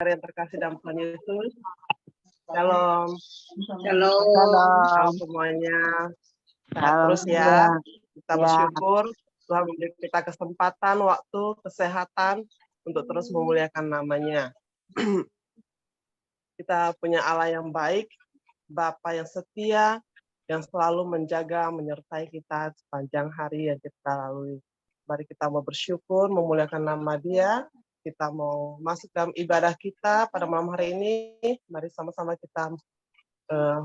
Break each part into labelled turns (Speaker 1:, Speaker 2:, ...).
Speaker 1: yang terkasih dalam Tuhan Yesus. Shalom.
Speaker 2: Shalom
Speaker 1: semuanya. Sehat terus ya. Kita bersyukur Tuhan memberi kita kesempatan, waktu, kesehatan untuk terus memuliakan namanya. Kita punya Allah yang baik, Bapa yang setia, yang selalu menjaga, menyertai kita sepanjang hari yang kita lalui. Mari kita mau bersyukur, memuliakan nama Dia. Kita mau masuk dalam ibadah kita pada malam hari ini. Mari sama-sama kita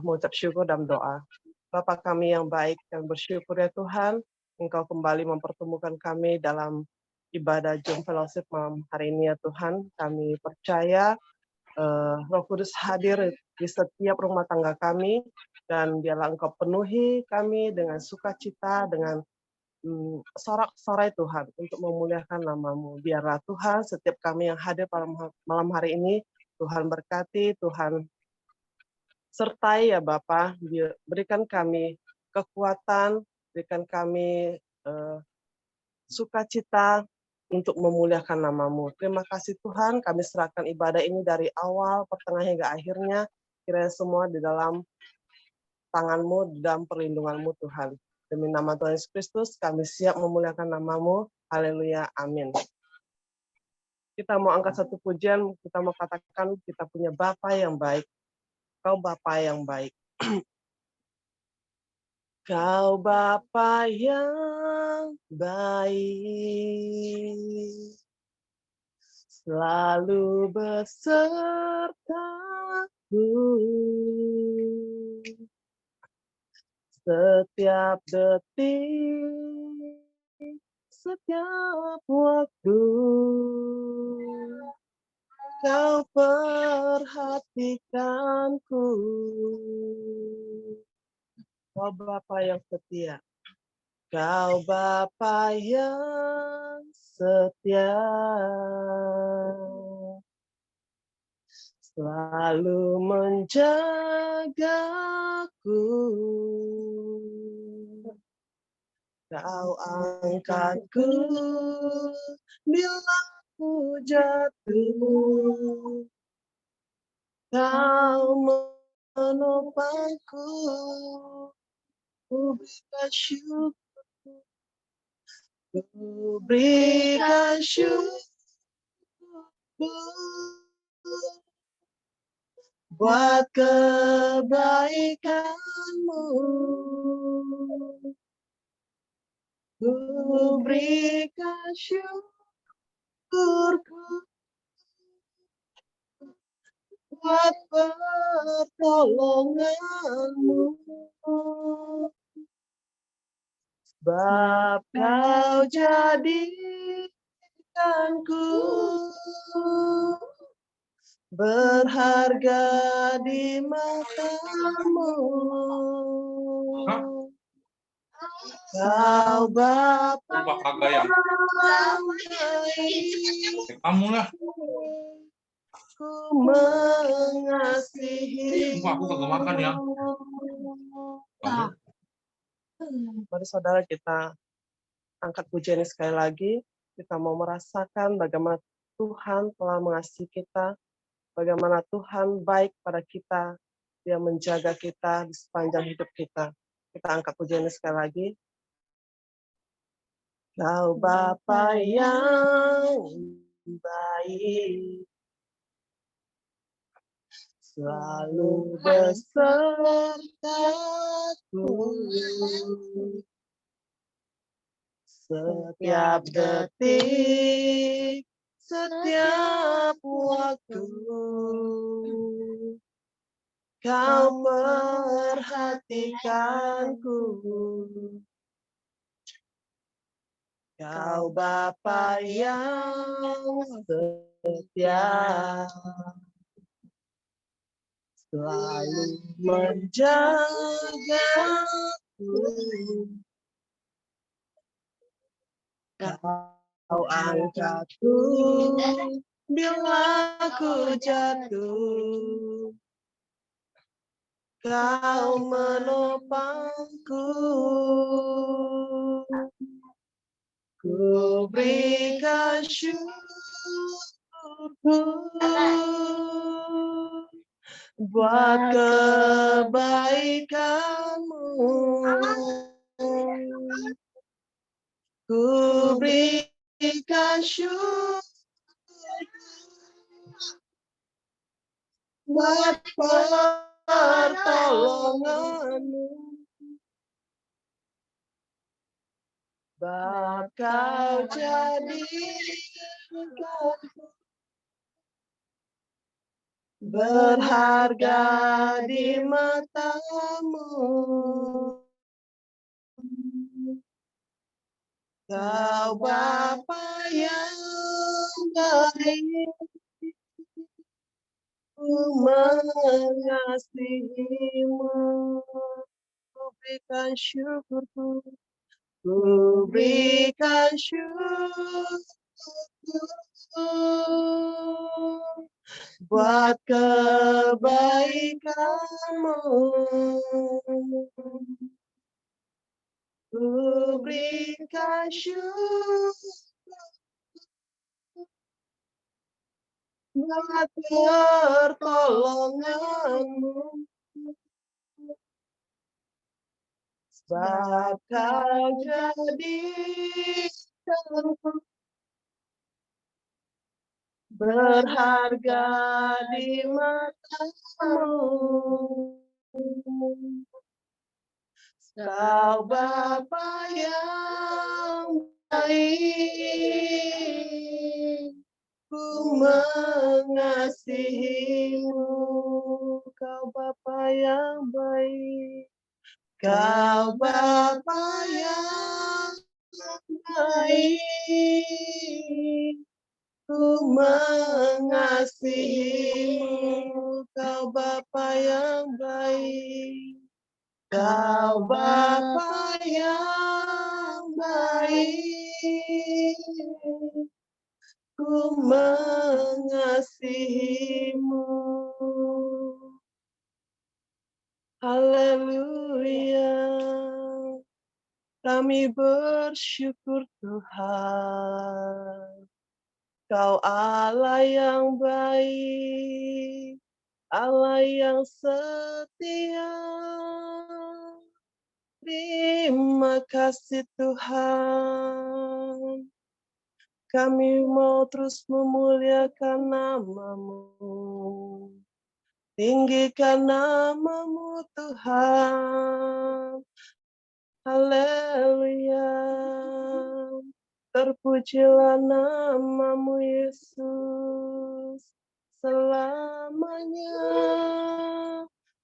Speaker 1: mengucap syukur dalam doa. Bapa kami yang baik, yang bersyukur ya Tuhan, Engkau kembali mempertemukan kami dalam ibadah Jom Fellowship malam hari ini ya Tuhan. Kami percaya Roh Kudus hadir di setiap rumah tangga kami, dan biarlah Engkau penuhi kami dengan sukacita, dengan sorak-sorai Tuhan untuk memuliakan nama-Mu. Biarlah Tuhan setiap kami yang hadir pada malam hari ini, Tuhan berkati, Tuhan sertai ya Bapa, berikan kami kekuatan, berikan kami sukacita untuk memuliakan nama-Mu. Terima kasih Tuhan, kami serahkan ibadah ini dari awal, pertengahan hingga akhirnya, kiranya semua di dalam tangan-Mu, di dalam perlindungan-Mu Tuhan. Demi nama Tuhan Yesus Kristus, kami siap memuliakan nama-Mu. Haleluya, amin. Kita mau angkat satu pujian, kita mau katakan kita punya Bapa yang baik. Kau Bapa yang baik. Kau Bapa yang baik, selalu besertaku. Setiap detik, setiap waktu, Kau perhatikanku. Kau Bapa yang setia, Kau Bapa yang setia, selalu menjagaku. Kau angkatku bila ku jatuh, Kau menopangku, ku berikan syukur, ku berikan syukur buat kebaikan-Mu. Ku berikan syukurku buat pertolongan-Mu. Sebab Kau jadikanku berharga di mata-Mu. Kau Bapa yang baik,
Speaker 3: Kamu lah.
Speaker 1: Ku mengasihi.
Speaker 3: Aku kagak makan ya.
Speaker 1: Mari saudara kita angkat pujian ini sekali lagi. Kita mau merasakan bagaimana Tuhan telah mengasihi kita, bagaimana Tuhan baik pada kita, Dia menjaga kita di sepanjang hidup kita. Kita angkat pujian ini sekali lagi. Kau Bapa yang baik, selalu besertaku. Setiap detik, setiap waktu, Kau perhatikanku. Kau Bapa yang setia, selalu menjagaku. Kau angkatku bila ku jatuh, Kau menopangku, ku berikan syukur buat kebaikanmu. Ku berikan syukur buat pertolonganmu. Sebab kau jadikan berharga di matamu. Kau Bapa yang baik, ku mengasihimu. Ku berikan syukurku, ku berikan syukur buat kebaikanmu. Ku berikan syukur buat pertolonganmu. Sebab kau jadikanku berharga di matamu. Kau Bapa yang baik, ku mengasihimu. Kau Bapa yang baik, kau Bapa yang baik, ku mengasihimu. Kau Bapa yang baik, kau Bapa yang baik, ku mengasihimu. Haleluya, kami bersyukur Tuhan. Kau Allah yang baik, Allah yang setia. Terima kasih Tuhan. Kami mau terus memuliakan nama-Mu. Tinggikan nama-Mu Tuhan. Haleluya. Terpujilah nama-Mu Yesus selamanya.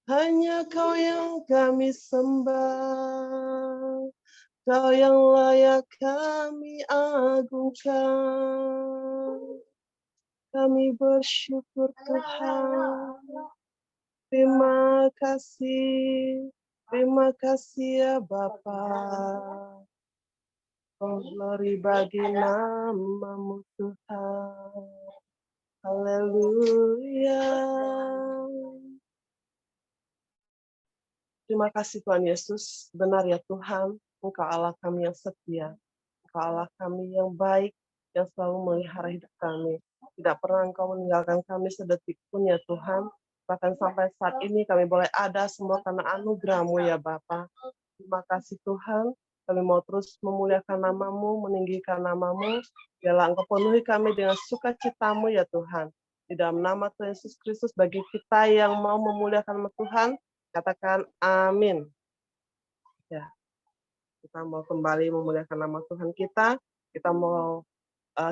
Speaker 1: Hanya Kau yang kami sembah, Kau yang layak kami agungkan. Kami bersyukur Tuhan. Terima kasih ya Bapa. Oh, glory bagi nama-Mu Tuhan. Haleluya. Terima kasih Tuhan Yesus. Benar ya Tuhan, Engkau Allah kami yang setia. Engkau Allah kami yang baik, yang selalu melihara hidup kami. Tidak pernah Engkau meninggalkan kami sedetik pun ya Tuhan. Bahkan sampai saat ini kami boleh ada semua karena anugerah-Mu ya Bapa. Terima kasih Tuhan. Kami mau terus memuliakan nama-Mu, meninggikan nama-Mu. Biarlah Engkau penuhi kami dengan sukacita-Mu ya Tuhan. Di dalam nama Tuhan Yesus Kristus, bagi kita yang mau memuliakan nama Tuhan, katakan amin. Ya, kita mau kembali memuliakan nama Tuhan kita.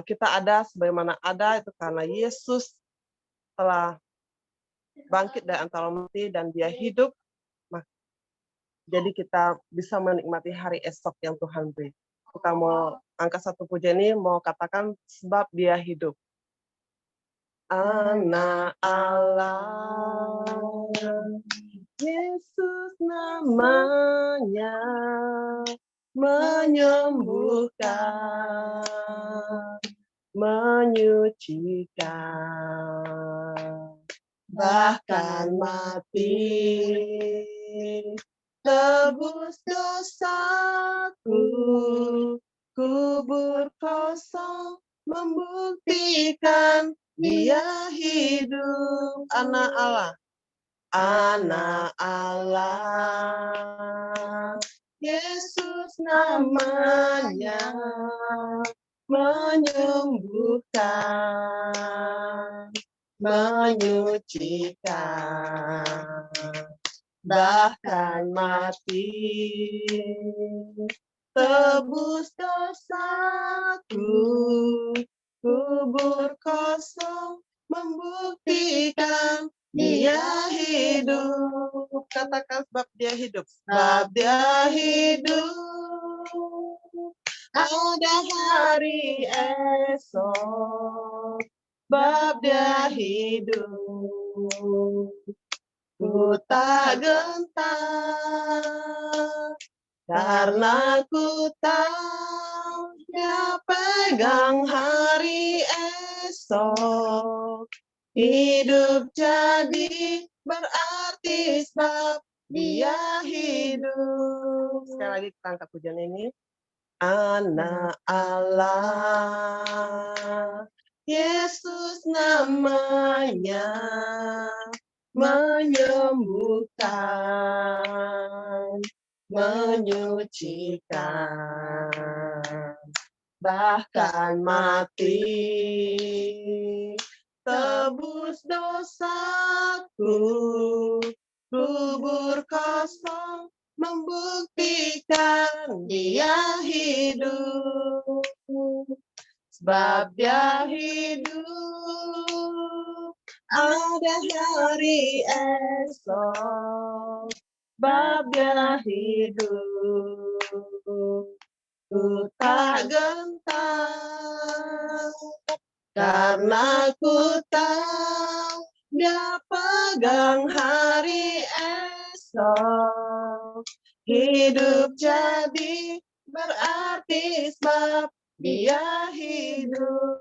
Speaker 1: Kita ada sebagaimana ada itu karena Yesus telah bangkit dari antara mati dan Dia hidup. Jadi kita bisa menikmati hari esok yang Tuhan beri. Kita mau angkat satu pujian ini, mau katakan sebab Dia hidup. Anak Allah, Yesus namanya, menyembuhkan, menyucikan, bahkan mati, tebus dosaku, kubur kosong membuktikan Dia hidup, anak Allah. Anak Allah, Yesus namanya, menyembuhkan, menyucikan, bahkan mati, tebus dosaku, kubur kosong membuktikan dia hidup. Katakan sebab dia hidup. Sebab dia hidup. Ada hari esok. Sebab dia hidup. Ku tak gentar. Karena ku tahu dia pegang hari esok. Hidup jadi berarti sebab dia hidup. Sekali lagi kita angkat pujian ini. Anak Allah, Yesus namanya, menyembuhkan, menyucikan, bahkan mati, tebus dosaku, kubur kosong membuktikan dia hidup. Sebab dia hidup, ada hari esok. Sebab dia hidup, ku tak gentar. Karena ku tahu dia pegang hari esok. Hidup jadi berarti sebab dia hidup.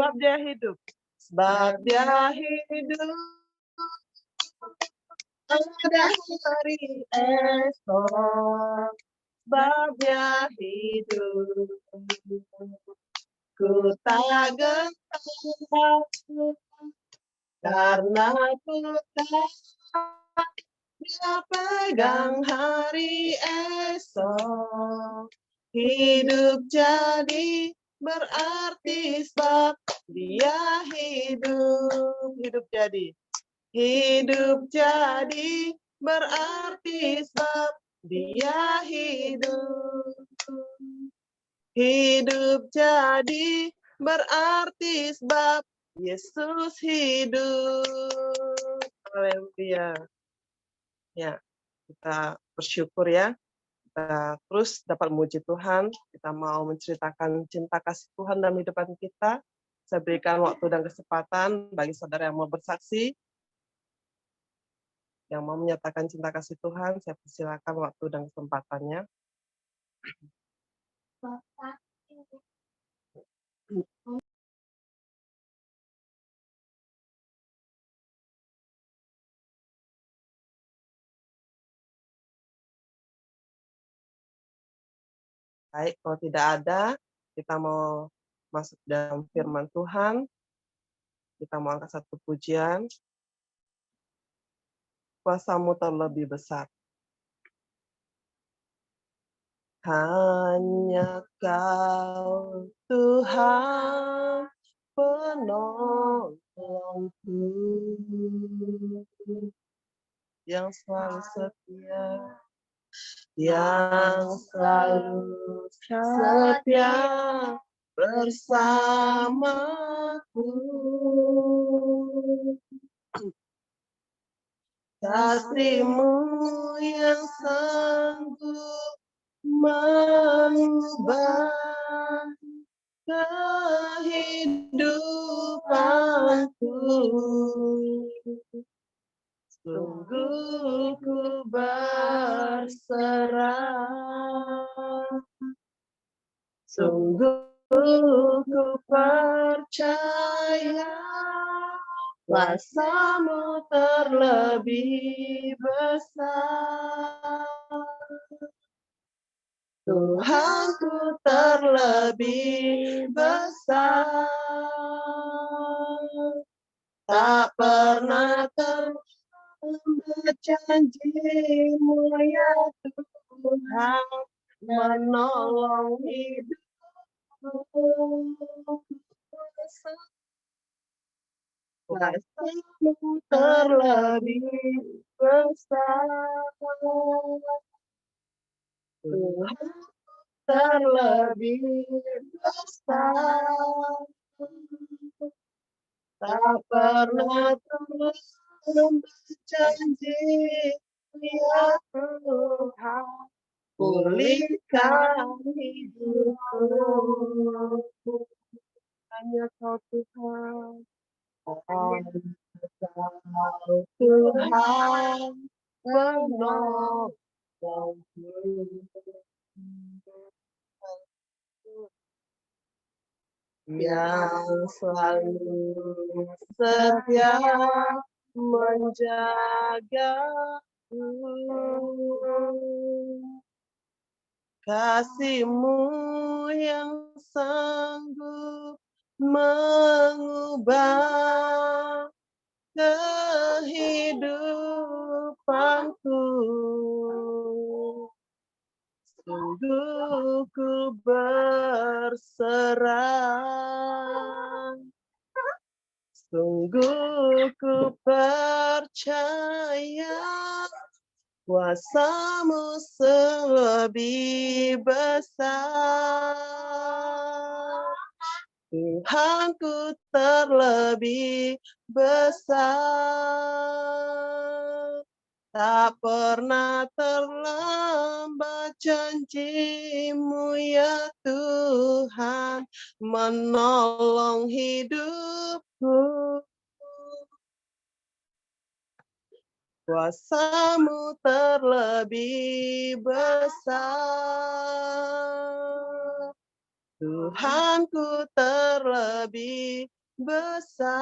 Speaker 1: Sebab dia hidup. Sebab dia hidup. Ada hari esok. Sebab dia hidup. Ku tak gentar. Karena ku tahu dia pegang hari esok. Hidup jadi berarti sebab dia hidup. Hidup jadi. Hidup jadi berarti sebab dia hidup. Hidup jadi berarti sebab Yesus hidup. Haleluya. Ya, kita bersyukur ya. Kita terus dapat memuji Tuhan. Kita mau menceritakan cinta kasih Tuhan dalam kehidupan kita. Saya berikan waktu dan kesempatan bagi saudara yang mau bersaksi, yang mau menyatakan cinta kasih Tuhan. Saya persilakan waktu dan kesempatannya. Baik, kalau tidak ada, kita mau masuk dalam firman Tuhan. Kita mau angkat satu pujian. Kuasamu terlebih besar. Hanya Kau Tuhan penolongku yang selalu setia, yang selalu setia bersamaku. Kasih-Mu yang sanggup mengubah kehidupanku. Sungguh ku berserah, sungguh ku percaya, kuasa-Mu terlebih besar. Tuhanku terlebih besar. tak pernah terlambat janji-Mu ya Tuhan, menolong hidupku. Kuasa-Mu terlebih besar, Tuhan terlebih besar, tak pernah terlambat janji ya Tuhan, pulihkan hidupku. Hanya Kau Tuhan, Kau Tuhan penolongku, yang selalu setia menjagaku. Kasih-Mu yang sanggup mengubah kehidupanku. Sungguh ku berserah, sungguh ku percaya, kuasa-Mu lebih besar, Tuhanku terlebih besar, tak pernah terlambat janji-Mu ya Tuhan, menolong hidupku. Kuasa-Mu terlebih besar, Tuhanku terlebih besar,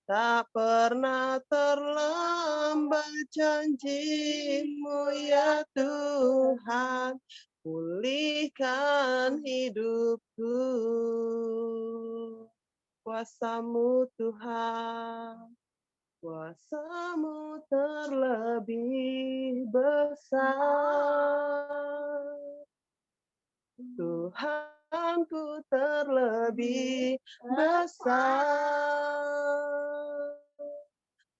Speaker 1: tak pernah terlambat janji-Mu ya Tuhan, pulihkan hidupku. Kuasa-Mu Tuhan, kuasa-Mu terlebih besar, Tuhanku terlebih besar,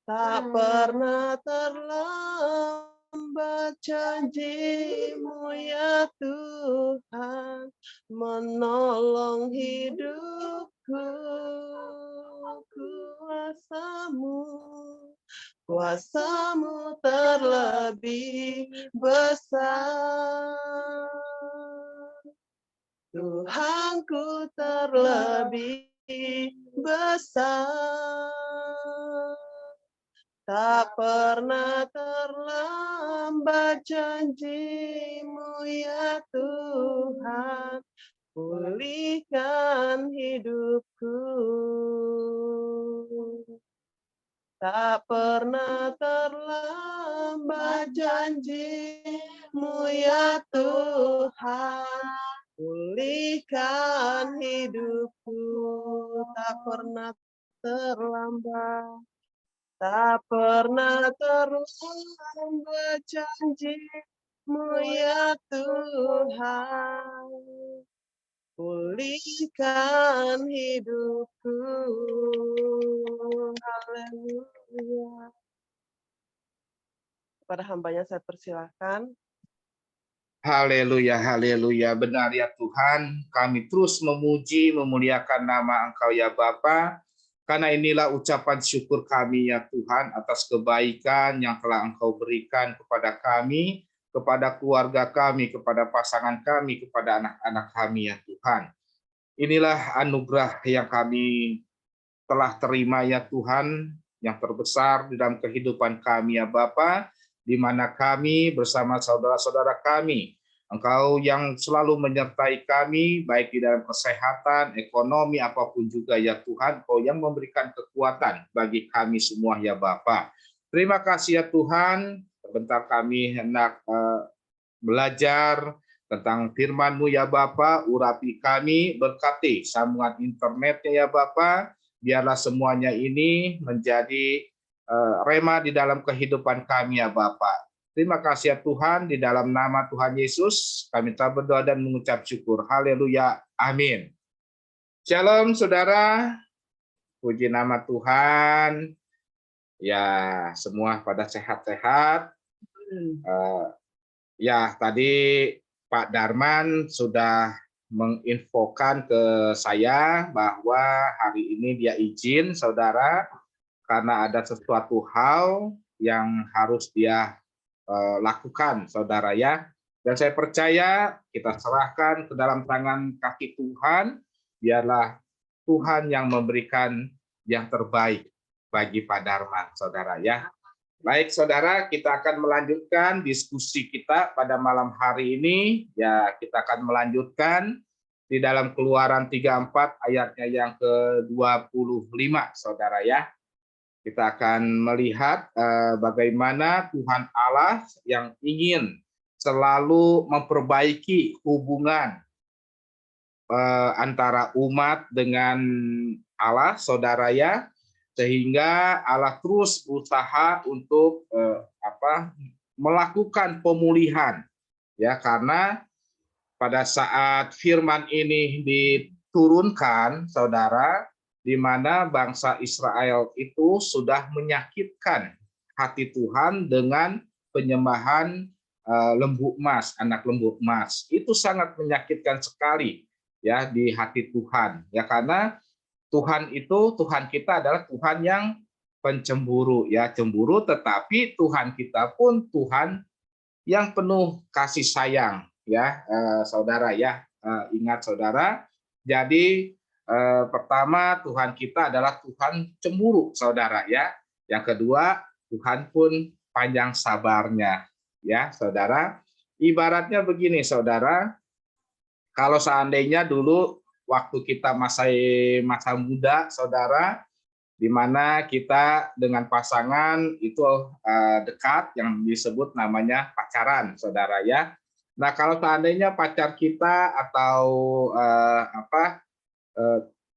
Speaker 1: tak pernah terlambat janji-Mu ya Tuhan, menolong hidupku. Kuasa-Mu terlebih besar, Tuhanku terlebih besar, tak pernah terlambat janji-Mu ya Tuhan, pulihkan hidupku. Tak pernah terlambat janji-Mu ya Tuhan, pulihkan hidupku. Tak pernah terlambat, tak pernah terlambat janji-Mu ya Tuhan, pulihkan hidupku. Haleluya. Kepada hamba-Nya saya persilahkan.
Speaker 3: Haleluya, haleluya. Benar ya Tuhan, kami terus memuji, memuliakan nama Engkau ya Bapa, karena inilah ucapan syukur kami ya Tuhan atas kebaikan yang telah Engkau berikan kepada kami, kepada keluarga kami, kepada pasangan kami, kepada anak-anak kami ya Tuhan. Inilah anugerah yang kami telah terima ya Tuhan, yang terbesar di dalam kehidupan kami ya Bapa, di mana kami bersama saudara-saudara kami, Engkau yang selalu menyertai kami, baik di dalam kesehatan, ekonomi, apapun juga ya Tuhan, Engkau yang memberikan kekuatan bagi kami semua ya Bapa. Terima kasih ya Tuhan, sebentar kami hendak belajar tentang firman-Mu ya Bapa, urapi kami, berkati sambungan internetnya ya Bapa, biarlah semuanya ini menjadi rema di dalam kehidupan kami ya Bapa. Terima kasih ya Tuhan, di dalam nama Tuhan Yesus kami telah berdoa dan mengucap syukur. Haleluya, amin. Shalom saudara, puji nama Tuhan. Ya, semua pada sehat-sehat. Ya, tadi Pak Darman sudah menginfokan ke saya bahwa hari ini dia izin, saudara, karena ada sesuatu hal yang harus dia lakukan, saudara ya. Dan saya percaya kita serahkan ke dalam tangan kaki Tuhan, biarlah Tuhan yang memberikan yang terbaik bagi Pak Darman, saudara ya. Baik, saudara, kita akan melanjutkan diskusi kita pada malam hari ini. Ya, kita akan melanjutkan di dalam Keluaran 34 ayatnya yang ke-25, saudara ya. Kita akan melihat bagaimana Tuhan Allah yang ingin selalu memperbaiki hubungan antara umat dengan Allah, saudara ya. Sehingga Allah terus berusaha untuk melakukan pemulihan, ya, karena pada saat firman ini diturunkan, saudara, di mana bangsa Israel itu sudah menyakitkan hati Tuhan dengan penyembahan lembu emas, anak lembu emas. Itu sangat menyakitkan sekali ya di hati Tuhan, ya, karena Tuhan kita adalah Tuhan yang pencemburu, ya, cemburu, tetapi Tuhan kita pun Tuhan yang penuh kasih sayang, ya, saudara ya. Ingat saudara, jadi pertama Tuhan kita adalah Tuhan cemburu, saudara ya. Yang kedua, Tuhan pun panjang sabarnya, ya, saudara. Ibaratnya begini, saudara, kalau seandainya dulu waktu kita masa muda, saudara, di mana kita dengan pasangan itu dekat, yang disebut namanya pacaran, saudara ya. Nah, kalau seandainya pacar kita atau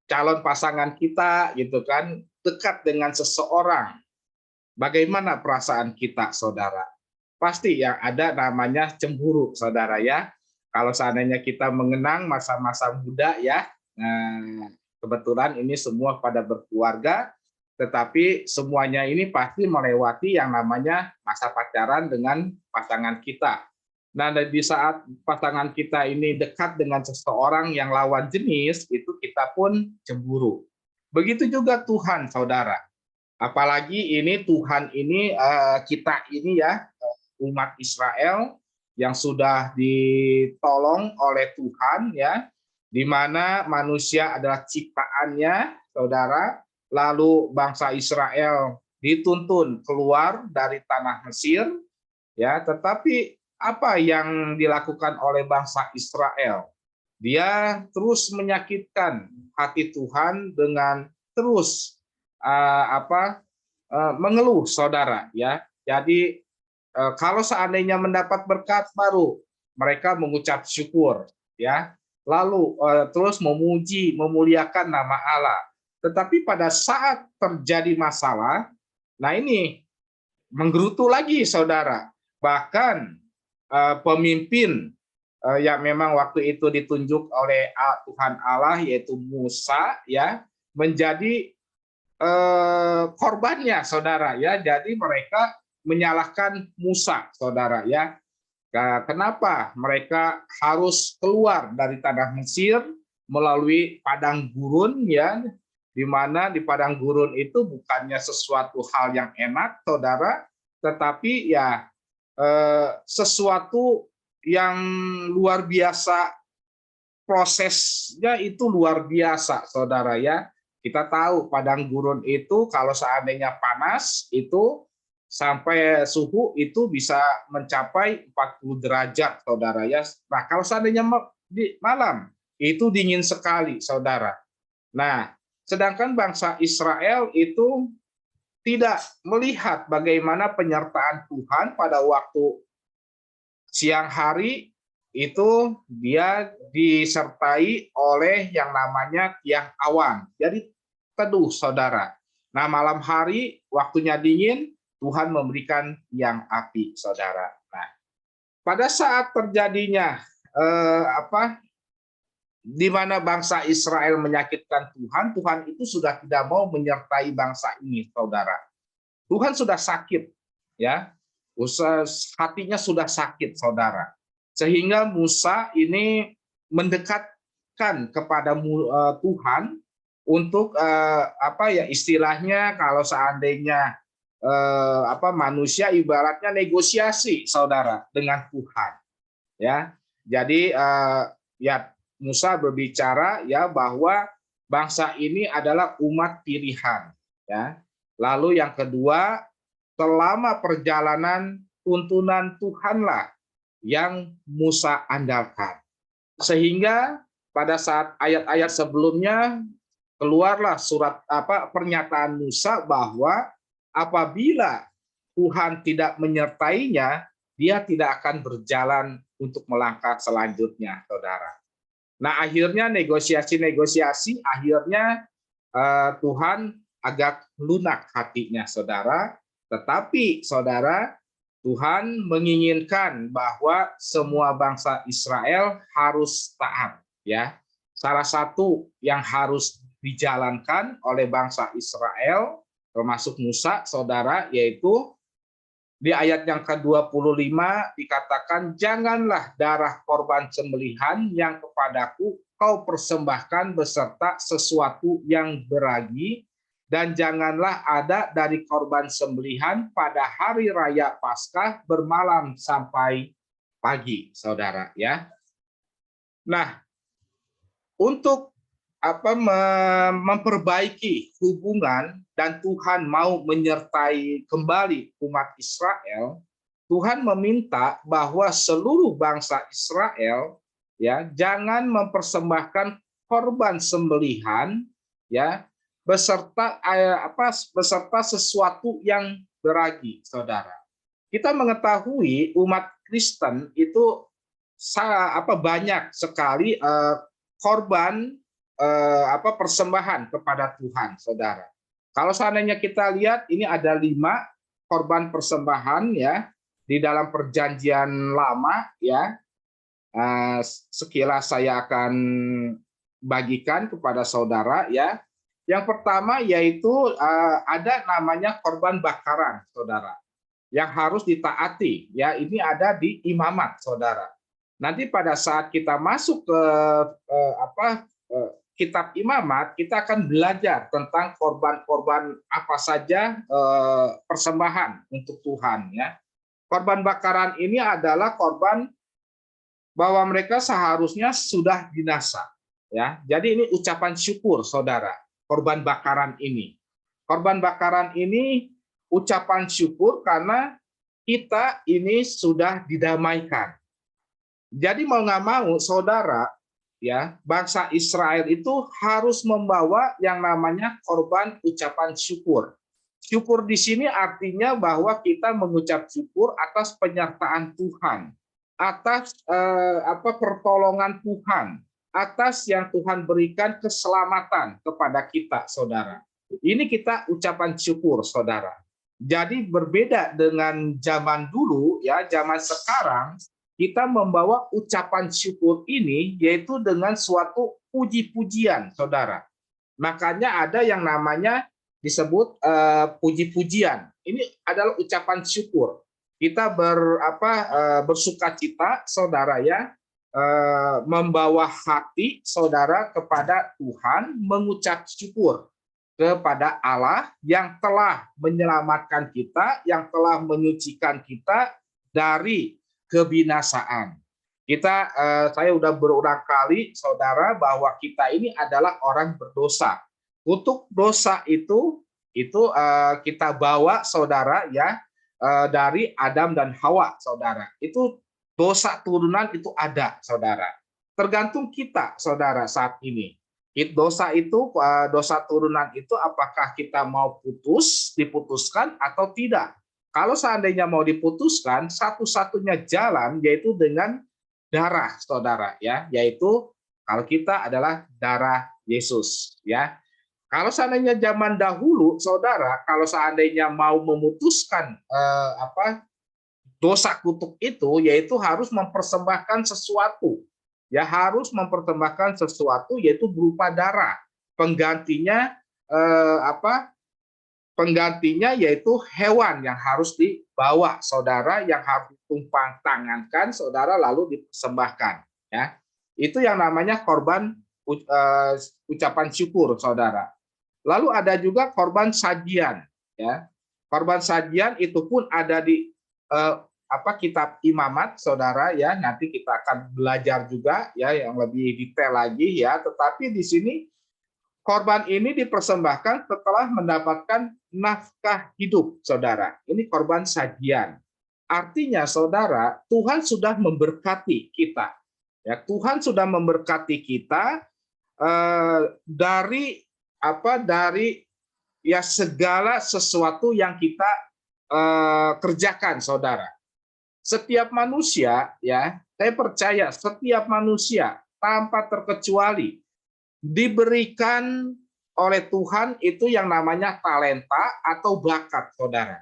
Speaker 3: calon pasangan kita gitu kan dekat dengan seseorang, bagaimana perasaan kita, saudara? Pasti yang ada namanya cemburu, saudara ya. Kalau seandainya kita mengenang masa-masa muda ya, kebetulan ini semua pada berkeluarga, tetapi semuanya ini pasti melewati yang namanya masa pacaran dengan pasangan kita. Nah, di saat pasangan kita ini dekat dengan seseorang yang lawan jenis, itu kita pun cemburu. Begitu juga Tuhan, saudara. Apalagi ini Tuhan ini, kita ini ya, umat Israel, yang sudah ditolong oleh Tuhan ya, di mana manusia adalah ciptaannya, saudara, lalu bangsa Israel dituntun keluar dari tanah Mesir, ya, tetapi apa yang dilakukan oleh bangsa Israel? Dia terus menyakitkan hati Tuhan dengan terus mengeluh, saudara ya. Jadi kalau seandainya mendapat berkat baru, mereka mengucap syukur, ya. Lalu terus memuji, memuliakan nama Allah. Tetapi pada saat terjadi masalah, nah ini menggerutu lagi, saudara. Bahkan pemimpin yang memang waktu itu ditunjuk oleh Tuhan Allah, yaitu Musa, ya, menjadi korbannya, saudara ya. Jadi mereka menyalahkan Musa, saudara ya. Kenapa mereka harus keluar dari tanah Mesir melalui padang gurun ya, di mana di padang gurun itu bukannya sesuatu hal yang enak, saudara, tetapi ya sesuatu yang luar biasa, prosesnya itu luar biasa, saudara ya. Kita tahu padang gurun itu kalau seandainya panas itu sampai suhu itu bisa mencapai 40 derajat, saudara ya. Nah, kalau seandainya di malam itu dingin sekali, saudara. Nah, sedangkan bangsa Israel itu tidak melihat bagaimana penyertaan Tuhan pada waktu siang hari itu dia disertai oleh yang namanya tiang awan. Jadi teduh, saudara. Nah, malam hari waktunya dingin, Tuhan memberikan tiang api, saudara. Nah, pada saat terjadinya di mana bangsa Israel menyakitkan Tuhan, Tuhan itu sudah tidak mau menyertai bangsa ini, saudara. Tuhan sudah sakit, ya, hatinya sudah sakit, saudara. Sehingga Musa ini mendekatkan kepada Tuhan untuk istilahnya kalau seandainya manusia ibaratnya negosiasi, saudara, dengan Tuhan, ya. Jadi ya Musa berbicara ya bahwa bangsa ini adalah umat pilihan, ya. Lalu yang kedua, selama perjalanan tuntunan Tuhanlah yang Musa andalkan. Sehingga pada saat ayat-ayat sebelumnya keluarlah pernyataan Musa bahwa apabila Tuhan tidak menyertainya, dia tidak akan berjalan untuk melangkah selanjutnya, saudara. Nah, akhirnya negosiasi, akhirnya Tuhan agak lunak hatinya, saudara. Tetapi, saudara, Tuhan menginginkan bahwa semua bangsa Israel harus taat, ya. Salah satu yang harus dijalankan oleh bangsa Israel, termasuk Musa, saudara, yaitu di ayat yang ke-25 dikatakan, janganlah darah korban sembelihan yang kepadaku kau persembahkan beserta sesuatu yang beragi, dan janganlah ada dari korban sembelihan pada hari raya Paskah bermalam sampai pagi, saudara, ya. Nah, untuk memperbaiki hubungan dan Tuhan mau menyertai kembali umat Israel, Tuhan meminta bahwa seluruh bangsa Israel ya jangan mempersembahkan korban sembelihan ya beserta sesuatu yang beragi, saudara. Kita mengetahui umat Kristen itu banyak sekali korban persembahan kepada Tuhan, saudara. Kalau seandainya kita lihat, ini ada 5 korban persembahan ya di dalam perjanjian lama ya. Sekilas saya akan bagikan kepada saudara ya. Yang pertama yaitu ada namanya korban bakaran, saudara, yang harus ditaati ya. Ini ada di imamat, saudara. Nanti pada saat kita masuk ke kitab imamat, kita akan belajar tentang korban-korban apa saja persembahan untuk Tuhan ya. Korban bakaran ini adalah korban bahwa mereka seharusnya sudah binasa ya. Jadi ini ucapan syukur, saudara. Korban bakaran ini. Korban bakaran ini ucapan syukur karena kita ini sudah didamaikan. Jadi mau nggak mau, saudara, ya, bangsa Israel itu harus membawa yang namanya korban ucapan syukur. Syukur di sini artinya bahwa kita mengucap syukur atas penyertaan Tuhan, atas pertolongan Tuhan, atas yang Tuhan berikan keselamatan kepada kita, saudara. Ini kita ucapan syukur, saudara. Jadi berbeda dengan zaman dulu, ya, zaman sekarang kita membawa ucapan syukur ini yaitu dengan suatu puji-pujian, saudara. Makanya ada yang namanya disebut puji-pujian. Ini adalah ucapan syukur. Kita bersukacita, saudara ya, membawa hati saudara kepada Tuhan, mengucap syukur kepada Allah yang telah menyelamatkan kita, yang telah menyucikan kita dari kebinasaan. Saya sudah berulang kali, saudara, bahwa kita ini adalah orang berdosa. Untuk dosa itu kita bawa, saudara, ya, dari Adam dan Hawa, saudara. Itu dosa turunan itu ada, saudara. Tergantung kita, saudara, saat ini. Dosa turunan itu apakah kita mau diputuskan atau tidak. Kalau seandainya mau diputuskan, satu-satunya jalan yaitu dengan darah saudara ya, yaitu kalau kita adalah darah Yesus ya. Kalau seandainya zaman dahulu saudara, kalau seandainya mau memutuskan dosa kutuk itu, yaitu harus mempersembahkan sesuatu ya, harus mempersembahkan sesuatu yaitu berupa darah. Penggantinya penggantinya yaitu hewan yang harus dibawa saudara, yang harus ditumpang tangankan saudara lalu dipersembahkan ya. Itu yang namanya korban ucapan syukur saudara. Lalu ada juga korban sajian ya. Korban sajian itu pun ada di kitab Imamat saudara ya. Nanti kita akan belajar juga ya yang lebih detail lagi ya, tetapi di sini korban ini dipersembahkan setelah mendapatkan nafkah hidup, saudara. Ini korban sajian. Artinya, saudara, Tuhan sudah memberkati kita. Ya, Tuhan sudah memberkati kita dari ya segala sesuatu yang kita kerjakan, saudara. Setiap manusia, ya, saya percaya setiap manusia tanpa terkecuali diberikan oleh Tuhan itu yang namanya talenta atau bakat, saudara.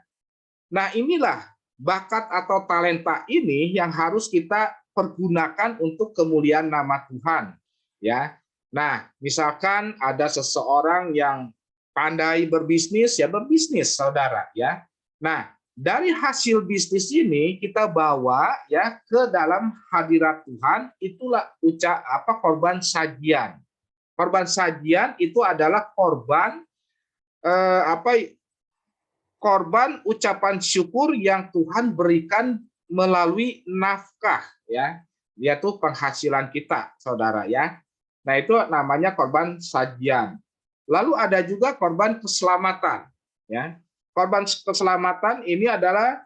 Speaker 3: Nah, inilah bakat atau talenta ini yang harus kita pergunakan untuk kemuliaan nama Tuhan, ya. Nah, misalkan ada seseorang yang pandai berbisnis, ya berbisnis, saudara, ya. Nah, dari hasil bisnis ini kita bawa ya ke dalam hadirat Tuhan, itulah korban sajian. Korban sajian itu adalah korban korban ucapan syukur yang Tuhan berikan melalui nafkah ya, yaitu penghasilan kita, saudara ya. Nah, itu namanya korban sajian. Lalu ada juga korban keselamatan ya. Korban keselamatan ini adalah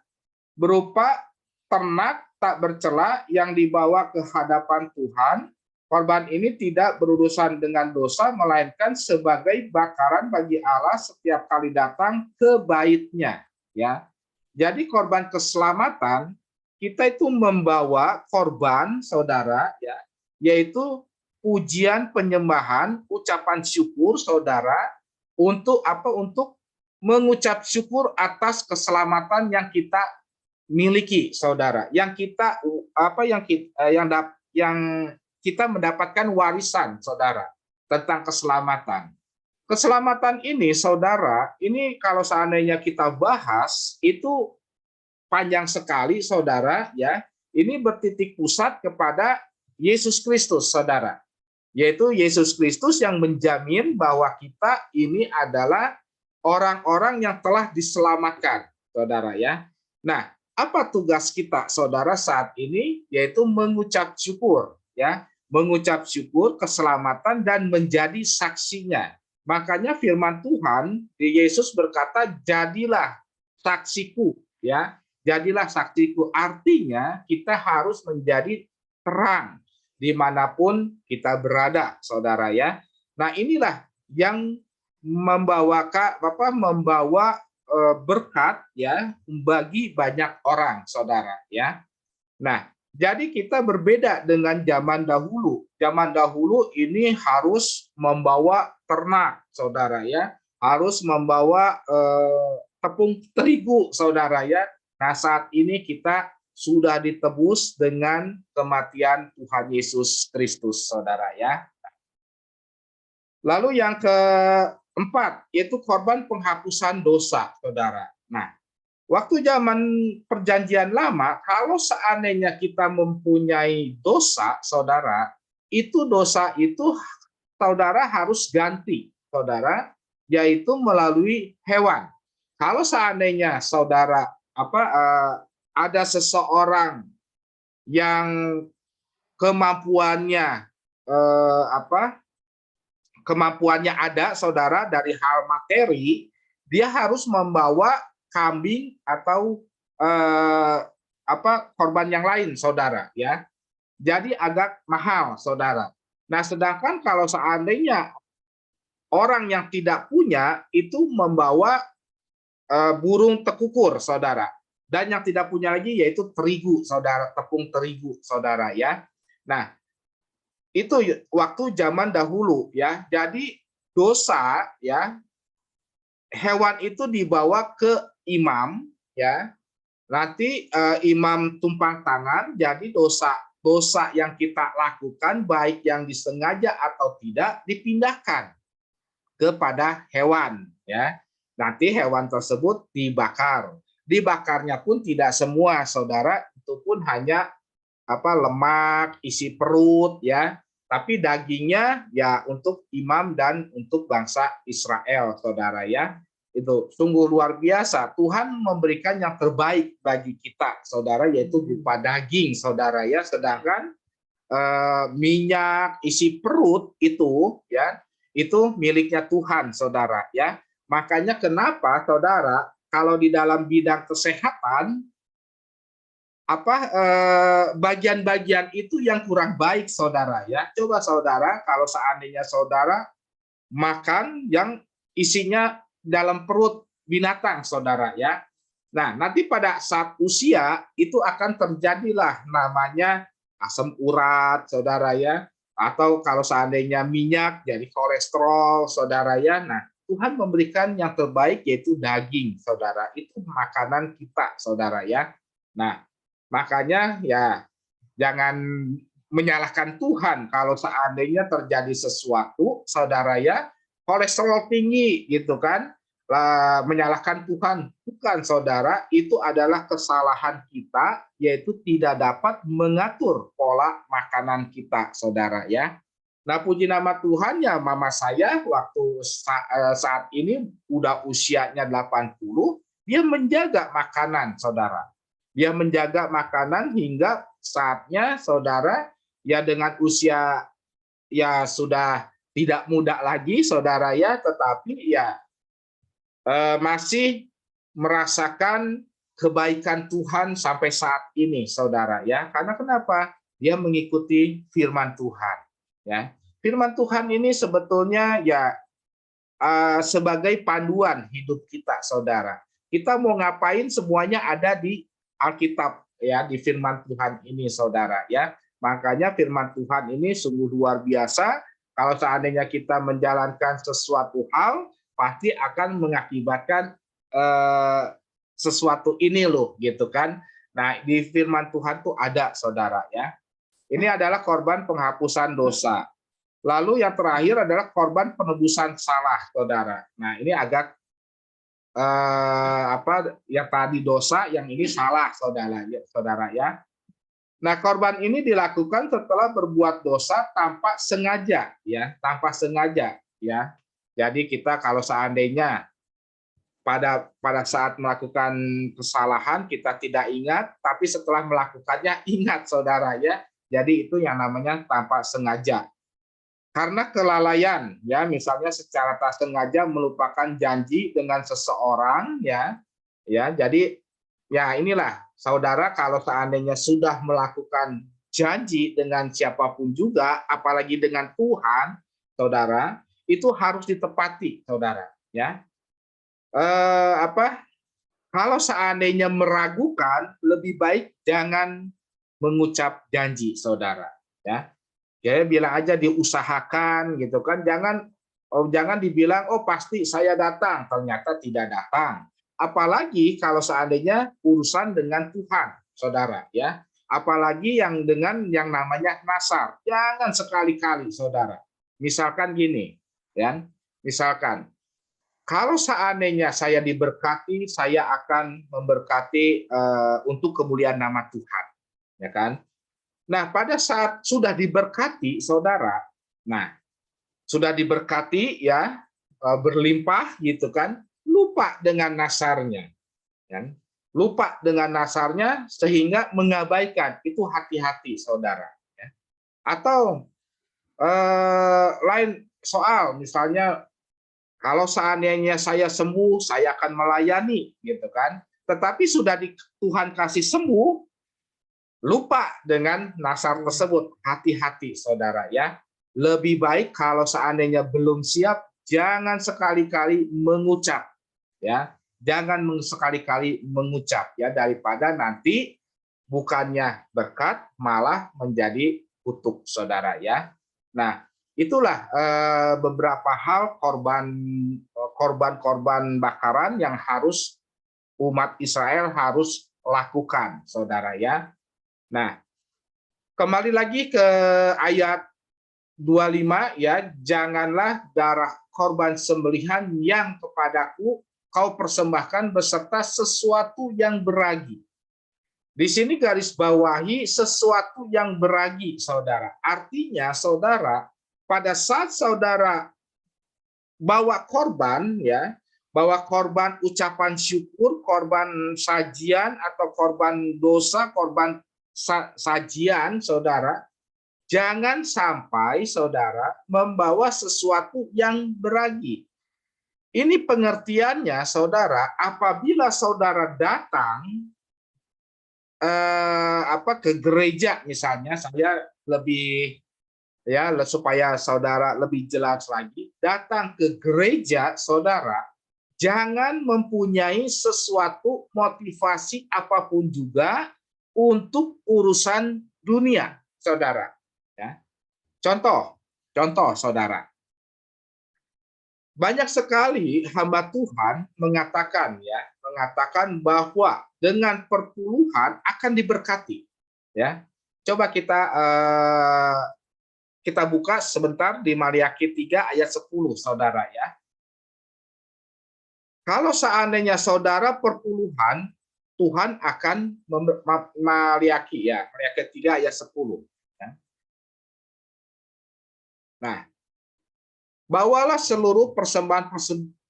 Speaker 3: berupa ternak tak bercela yang dibawa ke hadapan Tuhan. Korban ini tidak berurusan dengan dosa, melainkan sebagai bakaran bagi Allah setiap kali datang ke bait-Nya. Ya, jadi korban keselamatan kita itu membawa korban, saudara, ya, yaitu pujian, penyembahan, ucapan syukur, saudara, untuk apa? Untuk mengucap syukur atas keselamatan yang kita miliki, saudara, yang kita kita mendapatkan warisan, saudara, tentang keselamatan. Keselamatan ini, saudara, ini kalau seandainya kita bahas, itu panjang sekali, saudara, ya. Ini bertitik pusat kepada Yesus Kristus, saudara. Yaitu Yesus Kristus yang menjamin bahwa kita ini adalah orang-orang yang telah diselamatkan, saudara, ya. Nah, apa tugas kita, saudara, saat ini? Yaitu mengucap syukur, ya. Mengucap syukur, keselamatan, dan menjadi saksinya. Makanya firman Tuhan, Yesus berkata, jadilah saksiku, ya, jadilah saksiku. Artinya kita harus menjadi terang dimanapun kita berada, saudara ya. Nah, inilah yang membawa berkat ya bagi banyak orang, saudara ya. Nah, jadi kita berbeda dengan zaman dahulu. Zaman dahulu ini harus membawa ternak, saudara ya. Harus membawa tepung terigu, saudara ya. Nah, saat ini kita sudah ditebus dengan kematian Tuhan Yesus Kristus, saudara ya. Lalu yang keempat, yaitu korban penghapusan dosa, saudara. Nah, waktu zaman perjanjian lama, kalau seandainya kita mempunyai dosa, saudara, dosa itu saudara harus ganti, saudara, yaitu melalui hewan. Kalau seandainya saudara ada seseorang yang kemampuannya ada, saudara, dari hal materi, dia harus membawa kambing atau korban yang lain, saudara ya. Jadi agak mahal, saudara. Nah, sedangkan kalau seandainya orang yang tidak punya itu membawa burung tekukur, saudara. Dan yang tidak punya lagi yaitu terigu, saudara, tepung terigu, saudara ya. Nah, itu waktu zaman dahulu ya. Jadi dosa ya, hewan itu dibawa ke imam ya. Nanti imam tumpang tangan, jadi dosa yang kita lakukan baik yang disengaja atau tidak dipindahkan kepada hewan ya. Nanti hewan tersebut dibakar. Dibakarnya pun tidak semua, saudara, itu pun hanya lemak, isi perut ya. Tapi dagingnya ya untuk imam dan untuk bangsa Israel, saudara ya. Itu sungguh luar biasa. Tuhan memberikan yang terbaik bagi kita, saudara, yaitu berupa daging, saudara ya. Sedangkan minyak, isi perut itu ya, itu miliknya Tuhan, saudara ya. Makanya kenapa, saudara, kalau di dalam bidang kesehatan bagian-bagian itu yang kurang baik, saudara ya. Coba saudara, kalau seandainya saudara makan yang isinya dalam perut binatang, saudara ya. Nah, nanti pada saat usia itu akan terjadilah namanya asam urat, saudara ya. Atau kalau seandainya minyak jadi kolesterol, saudara ya. Nah, Tuhan memberikan yang terbaik yaitu daging, saudara. Itu makanan kita, saudara ya. Nah, makanya ya jangan menyalahkan Tuhan kalau seandainya terjadi sesuatu, saudara ya, kolesterol tinggi gitu kan, menyalahkan Tuhan. Bukan, saudara, itu adalah kesalahan kita, yaitu tidak dapat mengatur pola makanan kita, saudara ya. Nah, puji nama Tuhan ya, mama saya waktu saat ini udah usianya 80, dia menjaga makanan, saudara. Dia menjaga makanan hingga saatnya, saudara, ya dengan usia ya sudah tidak muda lagi, saudara ya, tetapi ya masih merasakan kebaikan Tuhan sampai saat ini, saudara ya. Karena kenapa? Dia mengikuti firman Tuhan, ya. Firman Tuhan ini sebetulnya ya sebagai panduan hidup kita, saudara. Kita mau ngapain semuanya ada di Alkitab ya, di firman Tuhan ini, saudara ya. Makanya firman Tuhan ini sungguh luar biasa. Kalau seandainya kita menjalankan sesuatu hal, pasti akan mengakibatkan sesuatu ini loh, gitu kan. Nah, di firman Tuhan tuh ada, saudara ya. Ini adalah korban penghapusan dosa. Lalu yang terakhir adalah korban penebusan salah, saudara. Nah, ini agak yang tadi dosa, yang ini salah, saudara ya. Nah, korban ini dilakukan setelah berbuat dosa tanpa sengaja ya, tanpa sengaja ya. Jadi kita kalau seandainya pada saat melakukan kesalahan kita tidak ingat, tapi setelah melakukannya ingat, saudara ya. Jadi itu yang namanya tanpa sengaja. Karena kelalaian ya, misalnya secara tak sengaja melupakan janji dengan seseorang ya. Jadi ya inilah, saudara, kalau seandainya sudah melakukan janji dengan siapapun juga, apalagi dengan Tuhan, saudara, itu harus ditepati, saudara ya. Kalau seandainya meragukan, lebih baik jangan mengucap janji, saudara ya. Jadi bilang aja diusahakan gitu kan, jangan dibilang oh pasti saya datang, ternyata tidak datang. Apalagi kalau seandainya urusan dengan Tuhan, saudara ya. Apalagi yang dengan yang namanya nasar, jangan sekali-kali, saudara. Misalkan gini, ya. Misalkan kalau seandainya saya diberkati, saya akan memberkati untuk kemuliaan nama Tuhan, ya kan? Nah, pada saat sudah diberkati, saudara, nah, sudah diberkati ya, berlimpah gitu kan, lupa dengan nasarnya. Kan? Lupa dengan nasarnya sehingga mengabaikan, itu hati-hati, saudara. Ya. Atau lain soal, misalnya, kalau seandainya saya sembuh, saya akan melayani, gitu kan. Tetapi sudah Tuhan kasih sembuh, lupa dengan nasar tersebut, hati-hati, saudara ya. Lebih baik kalau seandainya belum siap, jangan sekali-kali mengucap ya, jangan sekali-kali mengucap ya, daripada nanti bukannya berkat malah menjadi utuh, saudara ya. Nah, itulah beberapa hal korban bakaran yang harus umat Israel harus lakukan, saudara ya. Nah, kembali lagi ke ayat 25 ya, janganlah darah korban sembelihan yang kepadaku kau persembahkan beserta sesuatu yang beragi. Di sini garis bawahi sesuatu yang beragi, saudara. Artinya, saudara, pada saat saudara bawa korban ya, bawa korban ucapan syukur, korban sajian atau korban dosa, korban sajian, saudara, jangan sampai saudara membawa sesuatu yang beragi. Ini pengertiannya, saudara, apabila saudara datang ke gereja, misalnya, saya lebih ya supaya saudara lebih jelas lagi, datang ke gereja, saudara, jangan mempunyai sesuatu motivasi apapun juga untuk urusan dunia, saudara. Ya. Contoh, saudara. Banyak sekali hamba Tuhan mengatakan bahwa dengan perpuluhan akan diberkati. Ya, coba kita buka sebentar di Maliaki 3 ayat 10, saudara ya. Kalau seandainya saudara perpuluhan, Tuhan akan Maliaki 3 ayat 10. Ya. Nah, bawalah seluruh persembahan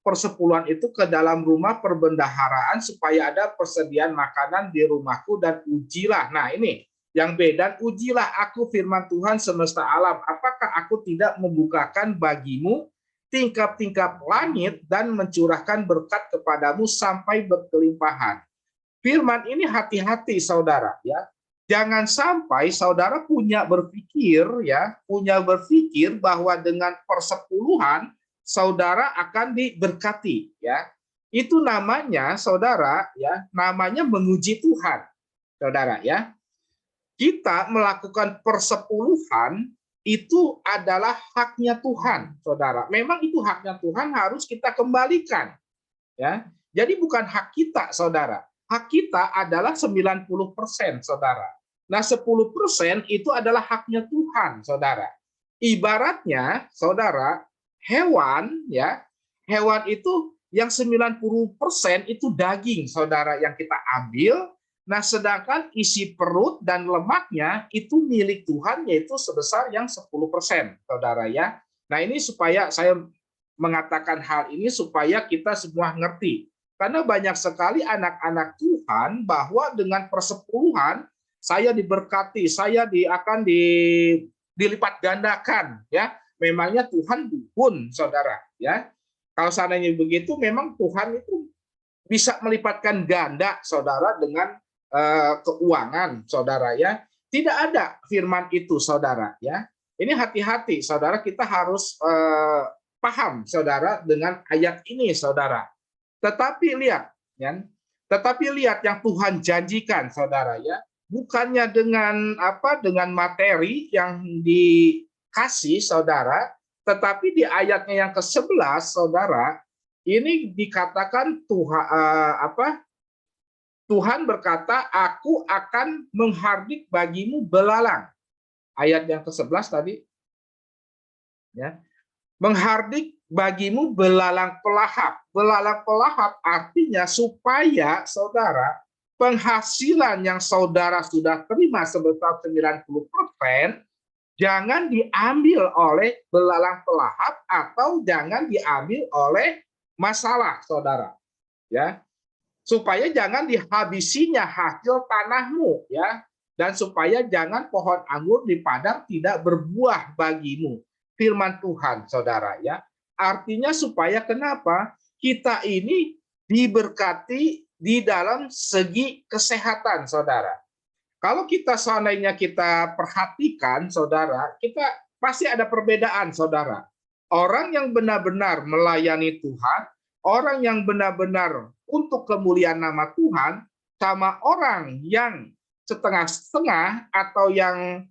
Speaker 3: persepuluhan itu ke dalam rumah perbendaharaan supaya ada persediaan makanan di rumahku dan ujilah. Nah, ini yang beda, ujilah aku firman Tuhan semesta alam. Apakah aku tidak membukakan bagimu tingkap-tingkap langit dan mencurahkan berkat kepadamu sampai berkelimpahan. Firman ini hati-hati, saudara ya. Jangan sampai saudara punya berpikir bahwa dengan persepuluhan saudara akan diberkati ya. Itu namanya, saudara ya, namanya menguji Tuhan. Saudara ya. Kita melakukan persepuluhan itu adalah haknya Tuhan, saudara. Memang itu haknya Tuhan, harus kita kembalikan. Ya. Jadi bukan hak kita, saudara. Hak kita adalah 90%, saudara. Nah, 10% itu adalah haknya Tuhan, saudara. Ibaratnya, saudara, hewan itu yang 90% itu daging, saudara, yang kita ambil. Nah, sedangkan isi perut dan lemaknya itu milik Tuhan, yaitu sebesar yang 10%, saudara ya. Nah, ini supaya saya mengatakan hal ini supaya kita semua ngerti. Karena banyak sekali anak-anak Tuhan bahwa dengan persepuluhan saya diberkati, saya akan dilipat gandakan ya. Memangnya Tuhan pun, saudara ya. Kalau seandainya begitu, memang Tuhan itu bisa melipatkan ganda, saudara, dengan keuangan, saudara ya. Tidak ada firman itu, saudara ya. Ini hati-hati, saudara, kita harus paham, saudara, dengan ayat ini, saudara. Tetapi lihat yang Tuhan janjikan, saudara ya, bukannya dengan materi yang dikasih, saudara, tetapi di ayatnya yang ke-11, saudara, ini dikatakan Tuhan berkata, aku akan menghardik bagimu belalang. Ayat yang ke-11 tadi. Ya. Menghardik bagimu belalang pelahap. Belalang pelahap artinya supaya, saudara, penghasilan yang saudara sudah terima sebesar 90% jangan diambil oleh belalang pelahap atau jangan diambil oleh masalah, saudara. Ya. Supaya jangan dihabisinya hasil tanahmu, ya. Dan supaya jangan pohon anggur di padang tidak berbuah bagimu. Firman Tuhan, saudara ya. Artinya supaya kenapa? Kita ini diberkati di dalam segi kesehatan, saudara. Kalau kita seandainya kita perhatikan, saudara, kita pasti ada perbedaan, saudara. Orang yang benar-benar melayani Tuhan, orang yang benar-benar untuk kemuliaan nama Tuhan, sama orang yang setengah-setengah atau yang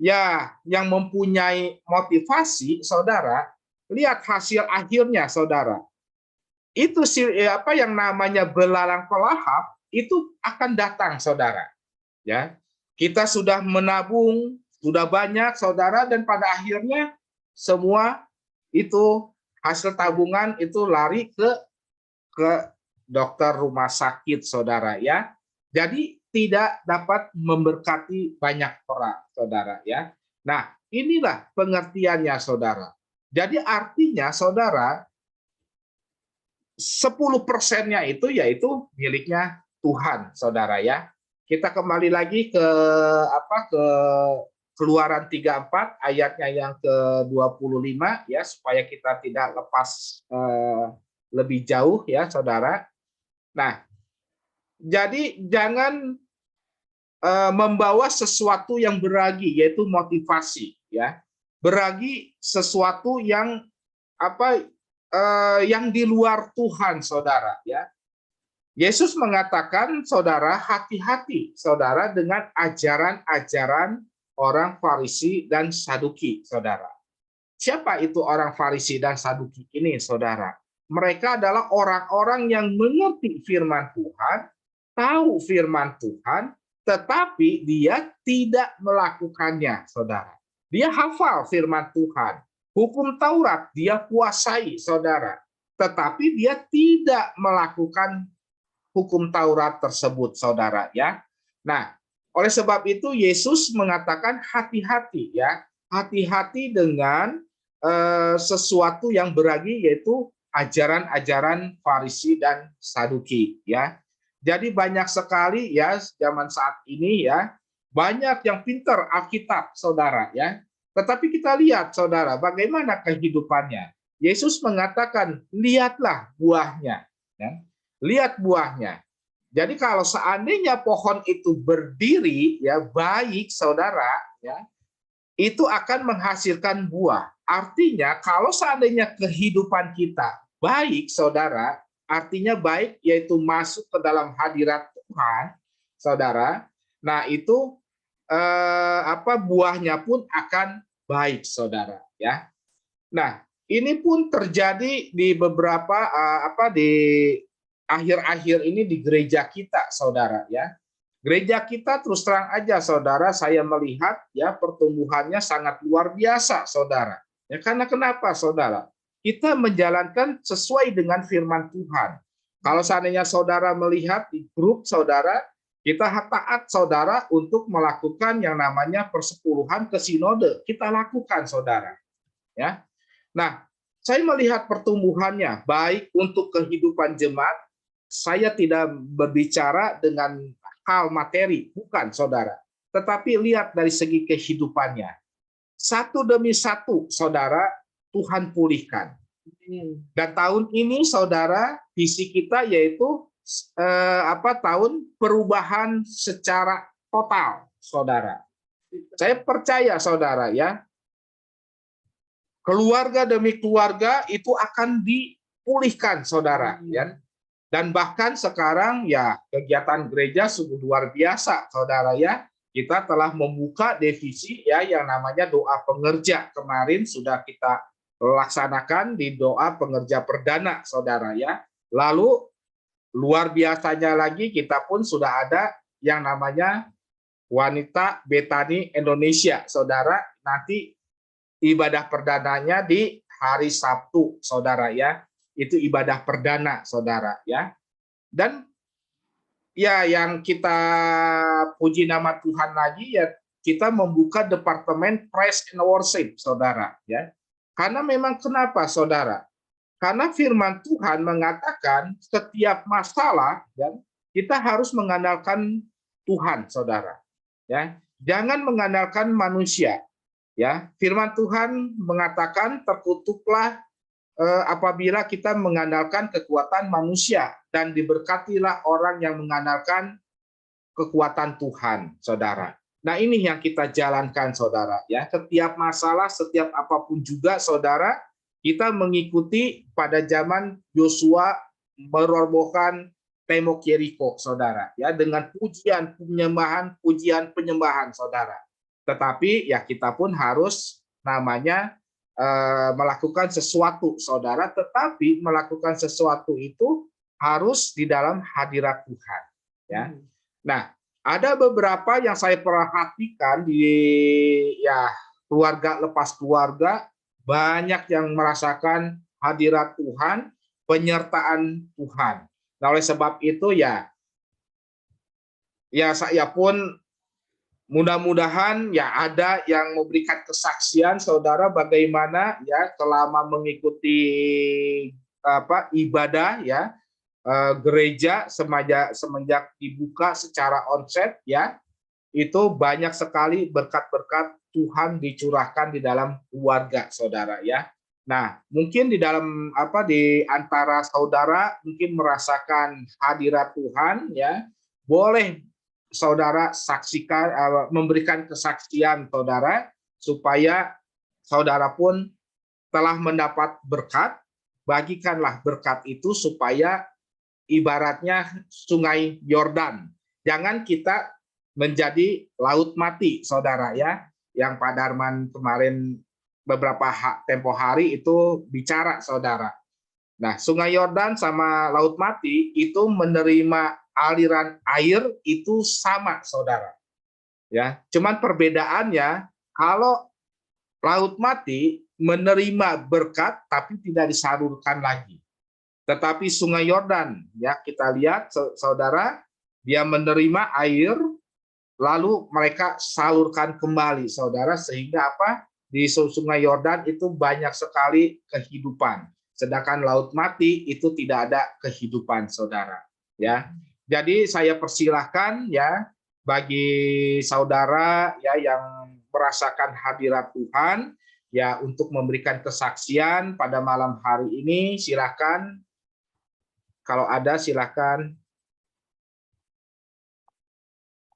Speaker 3: ya yang mempunyai motivasi, saudara, lihat hasil akhirnya, saudara. Itu apa yang namanya belalang pelahap itu akan datang, saudara. Ya, kita sudah menabung, sudah banyak, saudara, dan pada akhirnya semua itu hasil tabungan itu lari ke dokter rumah sakit, saudara, ya. Jadi tidak dapat memberkati banyak orang, saudara, ya. Nah, inilah pengertiannya, saudara. Jadi artinya, saudara, 10%-nya itu yaitu miliknya Tuhan, saudara, ya. Kita kembali lagi ke Keluaran 34 ayatnya yang ke-25 ya, supaya kita tidak lepas lebih jauh ya, saudara. Nah, jadi jangan membawa sesuatu yang beragi, yaitu motivasi ya. Beragi sesuatu yang yang di luar Tuhan, saudara, ya. Yesus mengatakan, saudara, hati-hati, saudara, dengan ajaran-ajaran orang Farisi dan Saduki, saudara. Siapa itu orang Farisi dan Saduki ini, saudara? Mereka adalah orang-orang yang mengerti firman Tuhan, tahu firman Tuhan, tetapi dia tidak melakukannya, saudara. Dia hafal firman Tuhan. Hukum Taurat dia kuasai, saudara. Tetapi dia tidak melakukan hukum Taurat tersebut, saudara, ya. Nah, oleh sebab itu Yesus mengatakan hati-hati, ya. Hati-hati dengan sesuatu yang beragi, yaitu ajaran-ajaran Farisi dan Saduki, ya. Jadi banyak sekali ya zaman saat ini ya, banyak yang pintar Alkitab, saudara, ya. Tetapi kita lihat, saudara, bagaimana kehidupannya. Yesus mengatakan, lihatlah buahnya. Ya. Lihat buahnya. Jadi kalau seandainya pohon itu berdiri, ya baik, saudara, ya, itu akan menghasilkan buah. Artinya, kalau seandainya kehidupan kita baik, saudara, artinya baik, yaitu masuk ke dalam hadirat Tuhan, saudara. Nah, itu buahnya pun akan baik, saudara, ya. Nah, ini pun terjadi di beberapa di akhir-akhir ini di gereja kita, saudara, ya. Gereja kita terus terang aja, saudara, saya melihat ya pertumbuhannya sangat luar biasa, saudara. Ya, karena kenapa, saudara? Kita menjalankan sesuai dengan firman Tuhan. Kalau seandainya saudara melihat di grup saudara, kita taat, saudara, untuk melakukan yang namanya persepuluhan ke sinode. Kita lakukan, saudara. Ya. Nah, saya melihat pertumbuhannya baik untuk kehidupan jemaat. Saya tidak berbicara dengan hal materi, bukan, saudara. Tetapi lihat dari segi kehidupannya. Satu demi satu, saudara, Tuhan pulihkan. Dan tahun ini, saudara, visi kita yaitu tahun perubahan secara total, saudara. Saya percaya, saudara, ya, keluarga demi keluarga itu akan dipulihkan, saudara, ya. Dan bahkan sekarang ya kegiatan gereja sungguh luar biasa, saudara, ya. Kita telah membuka divisi ya yang namanya doa pengerja. Kemarin sudah kita laksanakan di doa pengerja perdana, saudara, ya. Lalu luar biasanya lagi kita pun sudah ada yang namanya Wanita Betani Indonesia, saudara. Nanti ibadah perdananya di hari Sabtu, saudara, ya. Itu ibadah perdana, saudara, ya. Dan ya yang kita puji nama Tuhan lagi ya, kita membuka departemen praise and worship, saudara, ya. Karena memang kenapa, saudara? Karena firman Tuhan mengatakan setiap masalah ya, kita harus mengandalkan Tuhan, saudara, ya. Jangan mengandalkan manusia. Ya, firman Tuhan mengatakan terkutuklah apabila kita mengandalkan kekuatan manusia, dan diberkatilah orang yang mengandalkan kekuatan Tuhan, saudara. Nah, ini yang kita jalankan, saudara, ya. Setiap masalah, setiap apapun juga, saudara, kita mengikuti pada zaman Yosua merobohkan tembok Yeriko, saudara, ya, dengan pujian penyembahan, saudara. Tetapi ya kita pun harus namanya melakukan sesuatu, saudara. Tetapi melakukan sesuatu itu harus di dalam hadirat Tuhan. Ya. Nah, ada beberapa yang saya perhatikan di ya keluarga lepas keluarga, banyak yang merasakan hadirat Tuhan, penyertaan Tuhan. Nah, oleh sebab itu ya saya pun mudah-mudahan ya ada yang memberikan kesaksian, saudara, bagaimana ya selama mengikuti ibadah ya gereja semenjak dibuka secara onsite ya, itu banyak sekali berkat-berkat Tuhan dicurahkan di dalam keluarga, saudara ya. Nah, mungkin di dalam di antara saudara mungkin merasakan hadirat Tuhan ya, boleh saudara saksikan, memberikan kesaksian saudara, supaya saudara pun telah mendapat berkat. Bagikanlah berkat itu supaya ibaratnya sungai Yordan. Jangan kita menjadi laut mati, saudara ya. Yang Pak Darman kemarin beberapa tempo hari itu bicara, saudara. Nah, sungai Yordan sama laut mati itu menerima aliran air itu sama, saudara. Ya, cuman perbedaannya kalau laut mati menerima berkat tapi tidak disalurkan lagi. Tetapi sungai Yordan, ya kita lihat saudara, dia menerima air lalu mereka salurkan kembali, saudara, sehingga di sungai Yordan itu banyak sekali kehidupan. Sedangkan laut mati itu tidak ada kehidupan, saudara. Ya, jadi saya persilahkan ya bagi saudara ya yang merasakan hadirat Tuhan ya untuk memberikan kesaksian pada malam hari ini. Silakan, kalau ada silakan.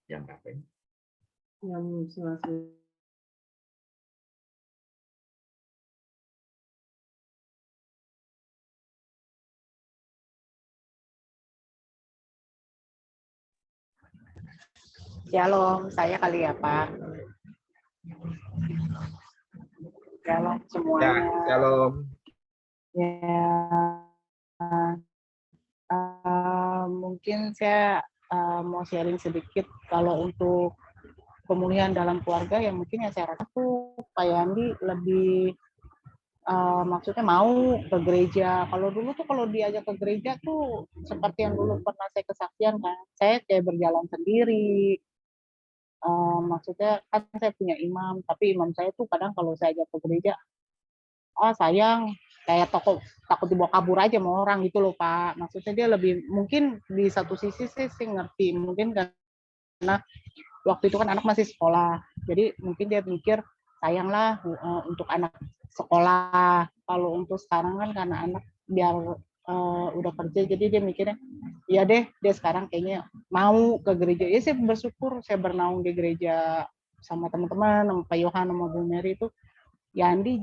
Speaker 3: Yang berapa ini?
Speaker 2: Yang selesai.
Speaker 4: Shalom, saya kali ya Pak. Shalom semuanya.
Speaker 3: Ya, shalom.
Speaker 4: Ya, mungkin saya mau sharing sedikit kalau untuk pemulihan dalam keluarga yang mungkin ya saya rasa tuh Pak Yandi lebih maksudnya mau ke gereja. Kalau dulu tuh kalau diajak ke gereja tuh seperti yang dulu pernah saya kesaksian kan, saya kayak berjalan sendiri. Maksudnya kan saya punya imam, tapi imam saya tuh kadang kalau saya ajak ke gereja, sayang, kayak takut dibawa kabur aja sama orang gitu loh Pak. Maksudnya dia lebih, mungkin di satu sisi sih ngerti, mungkin karena waktu itu kan anak masih sekolah, jadi mungkin dia mikir sayanglah untuk anak sekolah. Kalau untuk sekarang kan karena anak biar udah kerja, jadi dia mikirnya ya deh, dia sekarang kayaknya mau ke gereja. Ya saya bersyukur saya bernaung di gereja sama teman-teman, sama Pak Yohan, sama Bu Mary itu. Yandi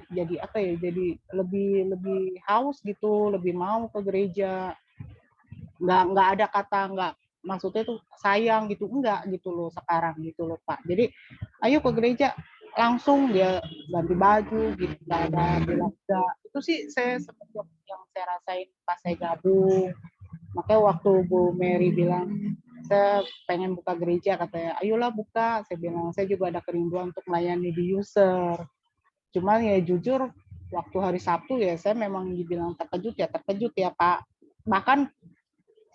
Speaker 4: jadi apa ya? Jadi lebih haus gitu, lebih mau ke gereja. Nggak ada kata nggak, maksudnya tuh sayang gitu, enggak gitu loh sekarang gitu loh Pak. Jadi ayo ke gereja, langsung dia ganti baju gitu, nggak ada bilang enggak. Itu sih saya seperti yang saya rasain pas saya gabung. Makanya waktu Bu Mary bilang saya pengen buka gereja, katanya ayolah buka. Saya bilang saya juga ada kerinduan untuk melayani di user. Cuman ya jujur waktu hari Sabtu ya saya memang dibilang terkejut ya Pak. Bahkan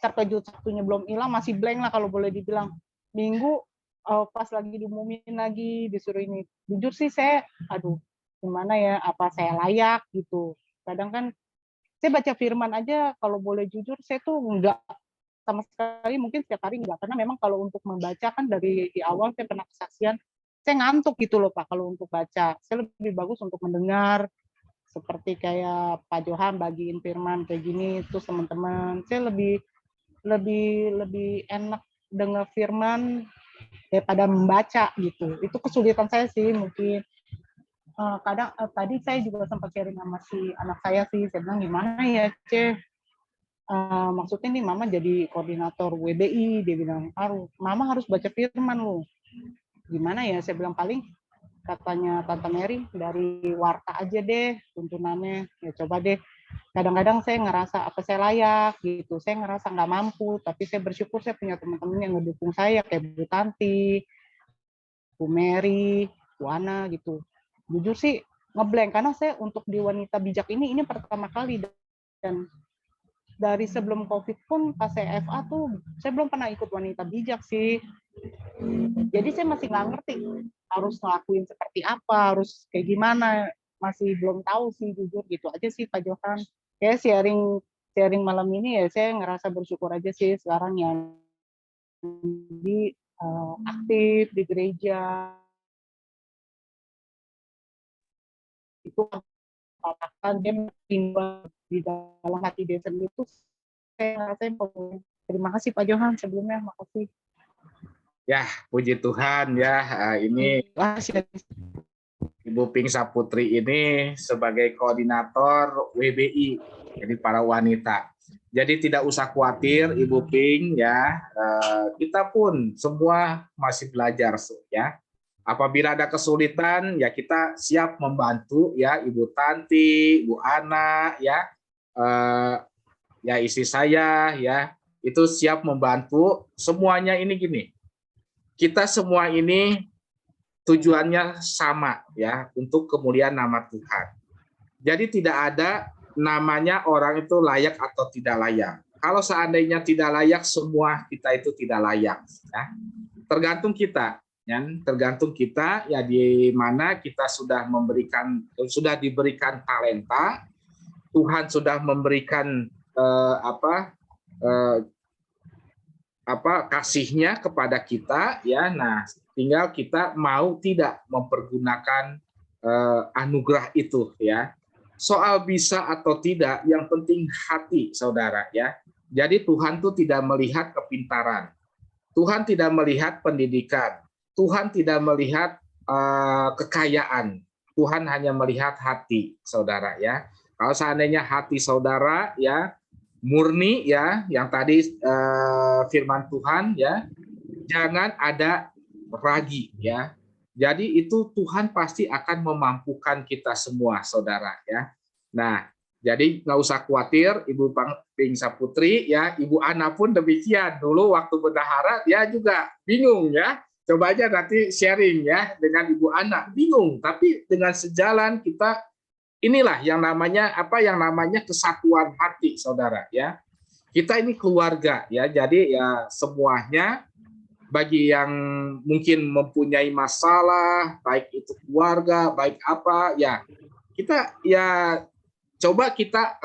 Speaker 4: terkejut Sabtunya belum hilang masih blank lah kalau boleh dibilang. Minggu pas lagi diumumin lagi disuruh ini, jujur sih saya aduh gimana ya, apa saya layak gitu. Kadang kan saya baca firman aja kalau boleh jujur saya tuh enggak sama sekali, mungkin setiap hari enggak, karena memang kalau untuk membaca kan dari di awal saya pernah kesaksian saya ngantuk gitu loh Pak kalau untuk baca. Saya lebih bagus untuk mendengar, seperti kayak Pak Johan bagiin firman kayak gini, terus teman-teman saya lebih enak dengar firman daripada membaca gitu. Itu kesulitan saya sih mungkin. Kadang tadi saya juga sempat sharing sama si anak saya sih, saya bilang gimana ya Ceh, maksudnya nih Mama jadi koordinator WBI, dia bilang Mama harus baca firman loh. gimana ya, saya bilang paling katanya Tante Mary dari warta aja deh tuntunannya, ya coba deh. Kadang-kadang saya ngerasa apa saya layak gitu, saya ngerasa nggak mampu, tapi saya bersyukur saya punya teman-teman yang ngedukung saya kayak Bu Tanti, Bu Mary, Bu Ana gitu. Jujur sih ngeblank karena saya untuk di wanita bijak ini pertama kali, dan dari sebelum COVID pun pas saya FA tuh saya belum pernah ikut wanita bijak sih. Jadi saya masih nggak ngerti harus ngelakuin seperti apa, harus kayak gimana, masih belum tahu sih jujur gitu aja sih Pak Johan. Kayak sharing sharing malam ini ya saya ngerasa bersyukur aja sih sekarang yang di aktif di gereja itu katakan dia timbul di dalam hati dia sendiri itu saya ngerasain pemulihan. Terima kasih Pak Johan sebelumnya, makasih.
Speaker 3: Ya, puji Tuhan ya. Ini
Speaker 4: Makasih.
Speaker 3: Ibu Pink Saputri ini sebagai koordinator WBI, jadi para wanita. Jadi tidak usah khawatir Ibu Pink ya. Kita pun semua masih belajar ya. Apabila ada kesulitan ya kita siap membantu ya, Ibu Tanti, Bu Ana ya. Ya istri saya ya, itu siap membantu. Semuanya ini gini. Kita semua ini tujuannya sama ya, untuk kemuliaan nama Tuhan. Jadi tidak ada namanya orang itu layak atau tidak layak. Kalau seandainya tidak layak, semua kita itu tidak layak ya. Tergantung kita ya, tergantung kita ya, di mana kita sudah diberikan talenta, Tuhan sudah memberikan kasihnya kepada kita ya. Nah, tinggal kita mau tidak mempergunakan anugerah itu ya. Soal bisa atau tidak, yang penting hati saudara ya. Jadi Tuhan tuh tidak melihat kepintaran, Tuhan tidak melihat pendidikan, Tuhan tidak melihat kekayaan, Tuhan hanya melihat hati saudara ya. Kalau seandainya hati saudara ya murni ya, yang tadi firman Tuhan ya, jangan ada ragi ya. Jadi itu Tuhan pasti akan memampukan kita semua saudara ya. Nah, jadi nggak usah khawatir Ibu Pink Saputri ya, Ibu Ana pun demikian. Dulu waktu bendahara dia juga bingung ya. Coba aja nanti sharing ya dengan Ibu Ana, bingung, tapi dengan sejalan kita, inilah yang namanya kesatuan hati saudara ya. Kita ini keluarga ya, jadi ya semuanya, bagi yang mungkin mempunyai masalah baik itu keluarga baik apa ya, kita ya coba kita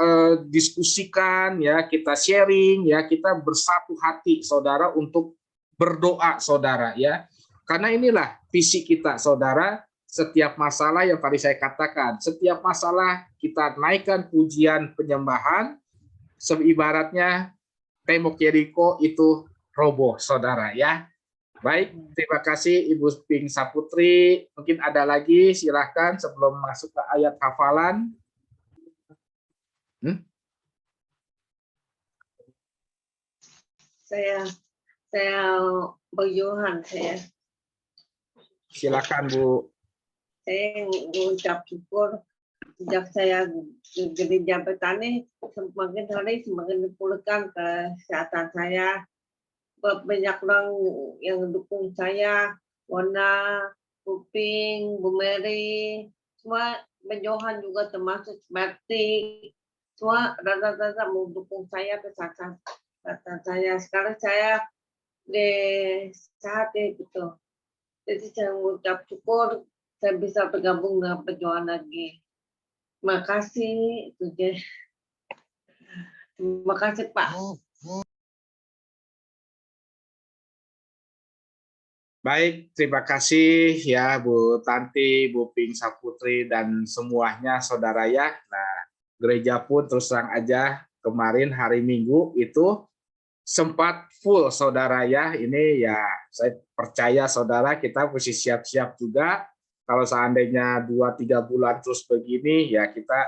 Speaker 3: diskusikan ya, kita sharing ya, kita bersatu hati saudara untuk berdoa saudara ya. Karena inilah visi kita saudara. Setiap masalah yang tadi saya katakan, setiap masalah kita naikkan pujian penyembahan, seibaratnya tembok Yeriko itu roboh saudara ya. Baik, terima kasih Ibu Pink Saputri. Mungkin ada lagi, silahkan sebelum masuk ke ayat hafalan.
Speaker 2: Saya Johan saya.
Speaker 3: Silakan Bu.
Speaker 2: Saya mengucap syukur sejak saya gereja petani, semakin hari semakin dipulihkan kesehatan saya. Banyak orang yang mendukung saya, Wana, Bu Pink, Bu Mary, semua Johan juga termasuk seperti semua rata-rata mendukung saya kesehatan saya. Sekarang saya sehat gitu. Jadi saya mengucap syukur saya bisa bergabung dengan perjuangan lagi. Terima kasih, itu deh. Terima kasih Pak.
Speaker 3: Baik, terima kasih ya Bu Tanti, Bu Pink Saputri, dan semuanya saudara ya. Nah, gereja pun terus terang aja kemarin hari Minggu itu sempat full saudara ya. Ini ya saya percaya saudara kita mesti siap-siap juga. Kalau seandainya 2-3 bulan terus begini ya kita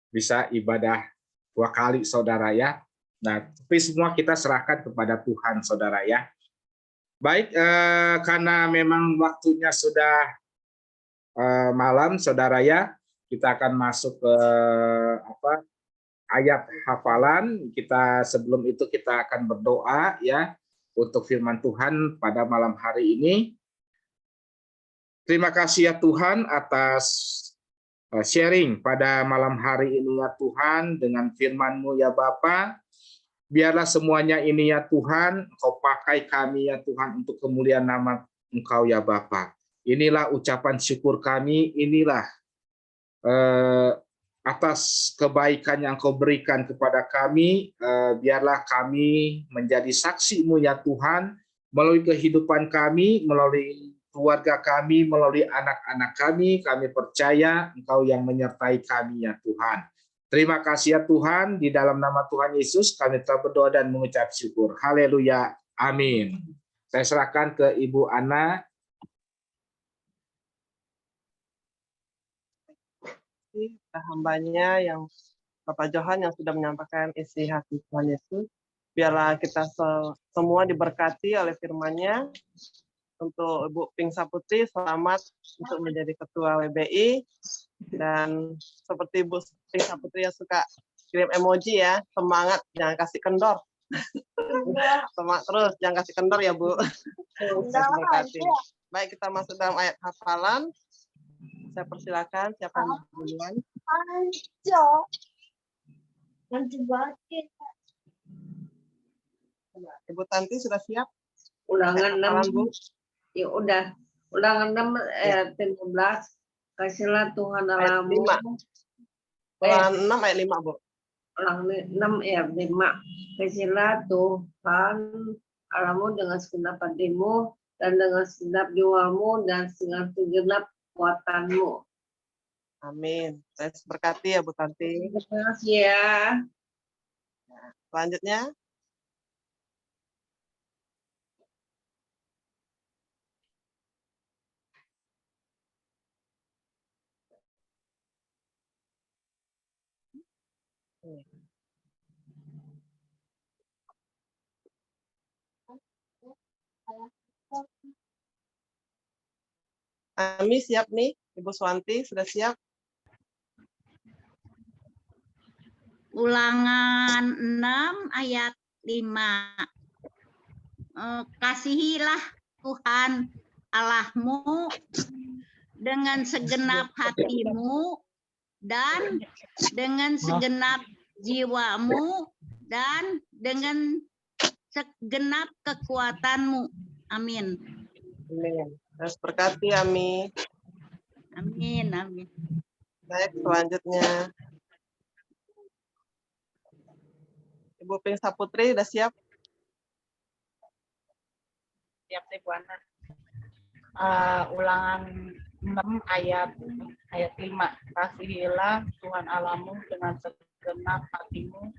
Speaker 3: bisa ibadah 2 kali saudara ya. Nah, tapi semua kita serahkan kepada Tuhan saudara ya. Baik, karena memang waktunya sudah malam, saudara ya, kita akan masuk ke ayat hafalan. Sebelum itu kita akan berdoa ya untuk firman Tuhan pada malam hari ini. Terima kasih ya Tuhan atas sharing pada malam hari ini ya Tuhan dengan firman-Mu ya Bapa. Biarlah semuanya ini ya Tuhan, Engkau pakai kami ya Tuhan untuk kemuliaan nama Engkau ya Bapa. Inilah ucapan syukur kami, inilah atas kebaikan yang Engkau berikan kepada kami. Biarlah kami menjadi saksi-Mu ya Tuhan, melalui kehidupan kami, melalui keluarga kami, melalui anak-anak kami percaya Engkau yang menyertai kami ya Tuhan. Terima kasih ya Tuhan, di dalam nama Tuhan Yesus kami telah berdoa dan mengucap syukur. Haleluya. Amin. Saya serahkan ke Ibu Ana.
Speaker 1: Hambanya yang Bapak Johan yang sudah menyampaikan isi hati Tuhan Yesus. Biarlah kita semua diberkati oleh firman-Nya. Untuk Ibu Pink Saputri, selamat untuk menjadi Ketua WBI. Dan seperti Ibu Pink Saputri yang suka kirim emoji ya, semangat, jangan kasih kendor. Semangat terus, jangan kasih kendor ya Bu. Terima kasih. Baik, kita masuk dalam ayat hafalan. Saya persilakan, siapa yang duluan? Ibu Tanti sudah siap?
Speaker 2: Ulangan
Speaker 1: Hafalan,
Speaker 2: 6.
Speaker 1: Bu.
Speaker 2: Ya udah. Ulangan 6 ayat 15. Kasihlah Tuhan
Speaker 1: Ayat
Speaker 2: Allahmu.
Speaker 1: 5. Ulangan 6 ayat 5, Bu.
Speaker 2: Ulangan 6 ayat 5. Kasihlah Tuhan Allahmu dengan segenap hatimu dan dengan segenap jiwamu dan dengan segenap kekuatanmu.
Speaker 1: Amin. Saya berkati ya Bu Tanti.
Speaker 2: Terima kasih ya.
Speaker 1: Selanjutnya, Ami siap nih, Ibu Swanti sudah siap?
Speaker 5: Ulangan 6 ayat 5. Kasihilah Tuhan Allahmu dengan segenap hatimu dan dengan segenap jiwamu dan dengan segenap kekuatanmu. Amin.
Speaker 1: Amin. Terus berkati Ami.
Speaker 5: Amin. Amin.
Speaker 1: Baik, selanjutnya. Ibu Pink Saputri sudah siap?
Speaker 4: Siap sih Bu Ana. Ulangan 6 ayat 5. Kasihilah Tuhan Allahmu dengan segenap hatimu,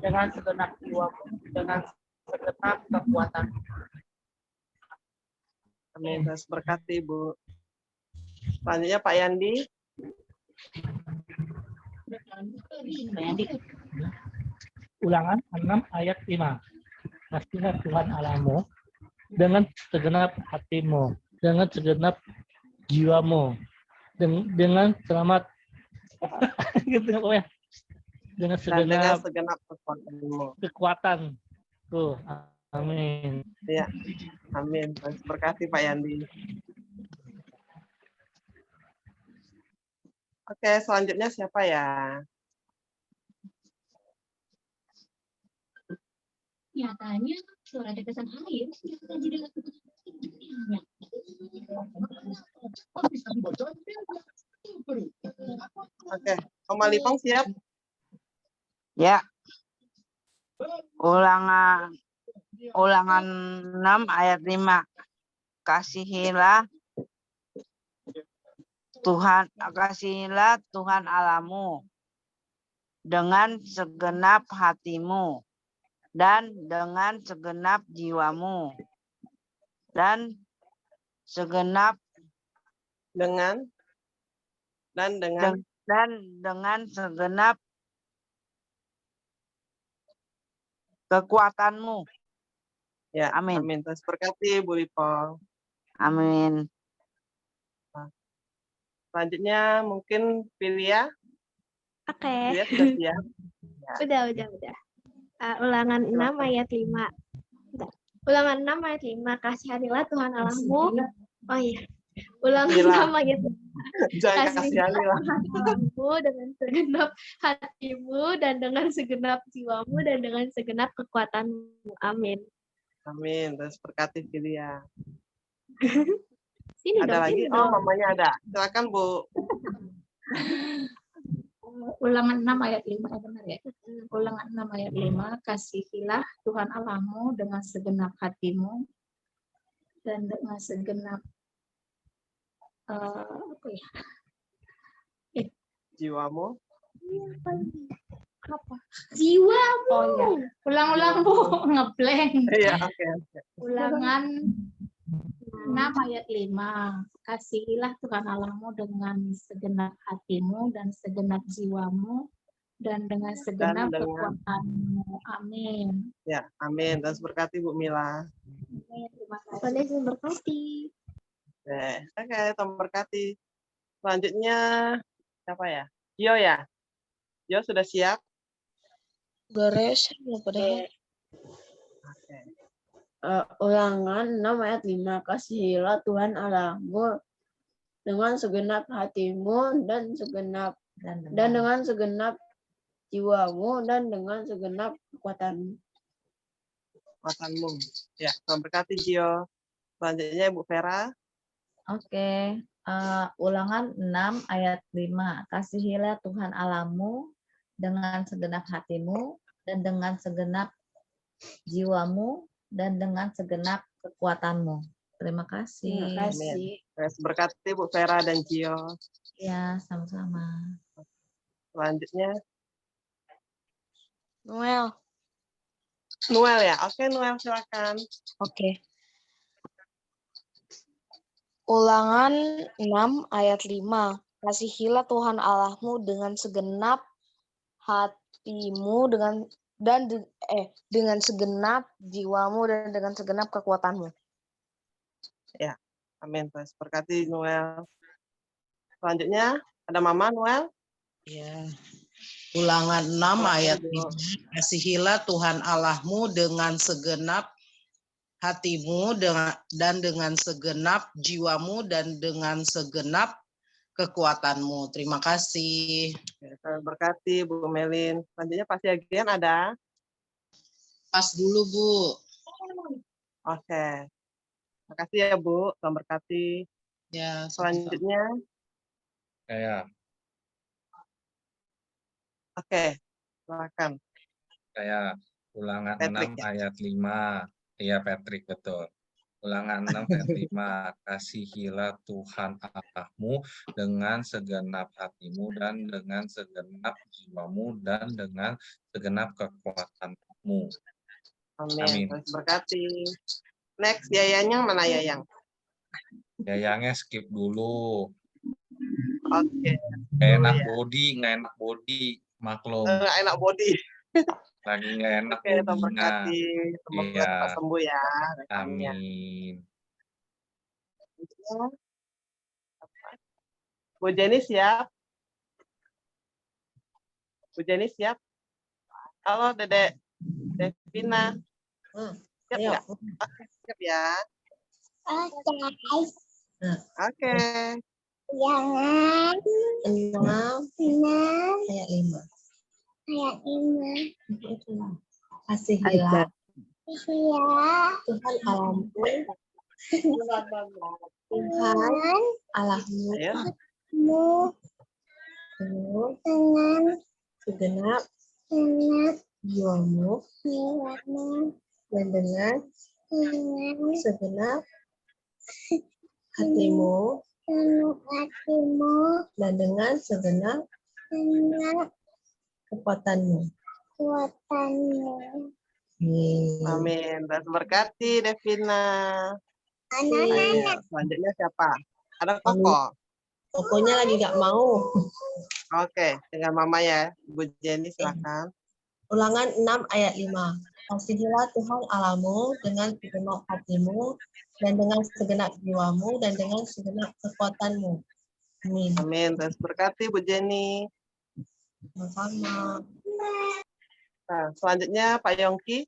Speaker 4: dengan segenap jiwamu, dengan segenap kekuatan.
Speaker 1: Amin. Terus berkati Ibu. Selanjutnya Pak Yandi.
Speaker 6: Ulangan 6 ayat 5. Kasihilah Tuhan Allahmu dengan segenap hatimu, dengan segenap jiwamu, dengan selamat dengan
Speaker 1: segenap
Speaker 6: kekuatan. Tuh, amin.
Speaker 1: Ya, amin. Terus berkati Pak Yandi. Oke, selanjutnya siapa ya?
Speaker 7: Nyatanya suara tetesan air sudah jadi
Speaker 1: Oke, Om Malipong siap?
Speaker 8: Ya. Ulangan 6 ayat 5. Kasihilah Tuhan Allahmu dengan segenap hatimu dan dengan segenap jiwamu dan segenap
Speaker 1: dengan
Speaker 8: segenap kekuatanmu.
Speaker 1: Ya,
Speaker 8: Amin.
Speaker 1: amin. Tuhan berkati Bu Lipo.
Speaker 8: Amin.
Speaker 1: Selanjutnya mungkin Pilia.
Speaker 9: Oke,
Speaker 1: Pilia sudah siap.
Speaker 9: udah. Ulangan 6 ayat 5. Ulangan 6 ayat 5. Kasihanilah Tuhan Allahmu. Oh iya. Ulangan
Speaker 1: Mila.
Speaker 9: 6 ayat 5.
Speaker 1: Jangan kasihani lah.
Speaker 9: Tuhan Allahmu dengan segenap hatimu dan dengan segenap jiwamu dan dengan segenap kekuatanmu. Amin.
Speaker 1: Amin. Tuhan berkati Pilia.
Speaker 9: Sini
Speaker 1: Ada
Speaker 9: dong,
Speaker 1: lagi?
Speaker 9: sini
Speaker 1: Oh,
Speaker 9: dong.
Speaker 1: mamanya ada. Silakan Bu.
Speaker 5: Ulangan 6 ayat 5 ya benar ya. Ulangan 6 ayat 5, kasihilah Tuhan Allahmu dengan segenap hatimu dan dengan segenap apa ya?
Speaker 1: Jiwamu.
Speaker 5: Apa? Jiwamu. Oh ya. Ulang-ulang Bu, ngeblank.
Speaker 1: Iya, oke.
Speaker 5: Ulangan 6 ayat 5. Kasihilah Tuhan Allahmu dengan segenap hatimu dan segenap jiwamu dan dengan segenap
Speaker 1: dengan-
Speaker 5: kekuatanmu. Amin.
Speaker 1: Ya, amin. Tuhan berkati Bu Mila.
Speaker 5: Amin. Terima kasih.
Speaker 9: Tuhan Yesus berkati.
Speaker 1: Oke, Tuhan berkati. Selanjutnya siapa ya? Gio ya? Gio sudah siap?
Speaker 10: Gores,
Speaker 1: Oke.
Speaker 10: Ulangan 6 ayat 5. Kasihilah Tuhan Allahmu dengan segenap hatimu dan dengan segenap jiwamu dan dengan segenap kekuatanmu.
Speaker 1: Kekuatanmu. Ya, Tuhan berkati Gio. Selanjutnya Ibu Vera.
Speaker 11: Oke, Ulangan 6 ayat 5. Kasihilah Tuhan Allahmu dengan segenap hatimu dan dengan segenap jiwamu dan dengan segenap kekuatanmu. Terima kasih.
Speaker 10: Terima kasih.
Speaker 1: Tuhan berkati Bu Vera dan Gio.
Speaker 11: Ya, sama-sama.
Speaker 1: Selanjutnya
Speaker 10: Noel.
Speaker 1: Noel ya? Oke, Noel silakan.
Speaker 10: Oke. Ulangan 6 ayat 5. Kasihilah Tuhan Allahmu dengan segenap hatimu dengan segenap jiwamu dan dengan segenap kekuatanmu.
Speaker 1: Ya, amin. Tuhan berkati Noel. Selanjutnya ada Mama Noel.
Speaker 12: Ya. Ulangan 6 ayat 5. Kasihilah Tuhan Allahmu dengan segenap hatimu dan dengan segenap jiwamu dan dengan segenap kekuatanmu. Terima kasih.
Speaker 1: Tuhan berkati Bu Melin. Selanjutnya Pak Siagian ada.
Speaker 12: Pas dulu, Bu.
Speaker 1: Oke. Terima kasih ya Bu. Tuhan berkati.
Speaker 12: Ya,
Speaker 1: Selanjutnya.
Speaker 13: Saya
Speaker 1: Oke. Silakan.
Speaker 13: Ulangan
Speaker 1: Patrick,
Speaker 13: 6 ayat 5. Iya, Patrick, betul. Ulangan 6 ayat 5. Kasihilah Tuhan Allahmu dengan segenap hatimu dan dengan segenap jiwamu dan dengan segenap kekuatanmu.
Speaker 1: Amin. Tuhan berkati. Next, Yayangnya mana Yayang?
Speaker 13: Yayangnya skip dulu.
Speaker 1: Oke.
Speaker 13: Nggak enak body, maklum.
Speaker 1: Nggak enak body.
Speaker 13: Lagi nggak enak
Speaker 1: Oke, Tuhan
Speaker 13: bodinya.
Speaker 1: berkati. Semoga cepat sembuh ya.
Speaker 13: Amin.
Speaker 1: Bu Jenny siap? Bu Jenny siap? Halo Dedek. Devina. Siap nggak? Oke, siap ya. Oke.
Speaker 10: Ulangan 6 ayat 5. Kasihilah Tuhan Allahmu dengan segenap jiwamu dan dengan segenap hatimu dan dengan segenap kekuatanmu.
Speaker 1: Amin. Dan berkati Devina. Ayo, selanjutnya siapa? Ada Koko.
Speaker 10: Kokonya lagi nggak mau.
Speaker 1: Oke, dengan Mama ya. Bu Jenny silakan.
Speaker 10: Ulangan 6 ayat 5.
Speaker 14: Kasihilah Tuhan Allahmu dengan segenap hatimu, dan dengan segenap jiwamu, dan dengan segenap kekuatanmu. Amin.
Speaker 1: Amin. Tuhan berkati Bu Jenny.
Speaker 14: Sama-sama.
Speaker 1: Nah, selanjutnya Pak Yongki.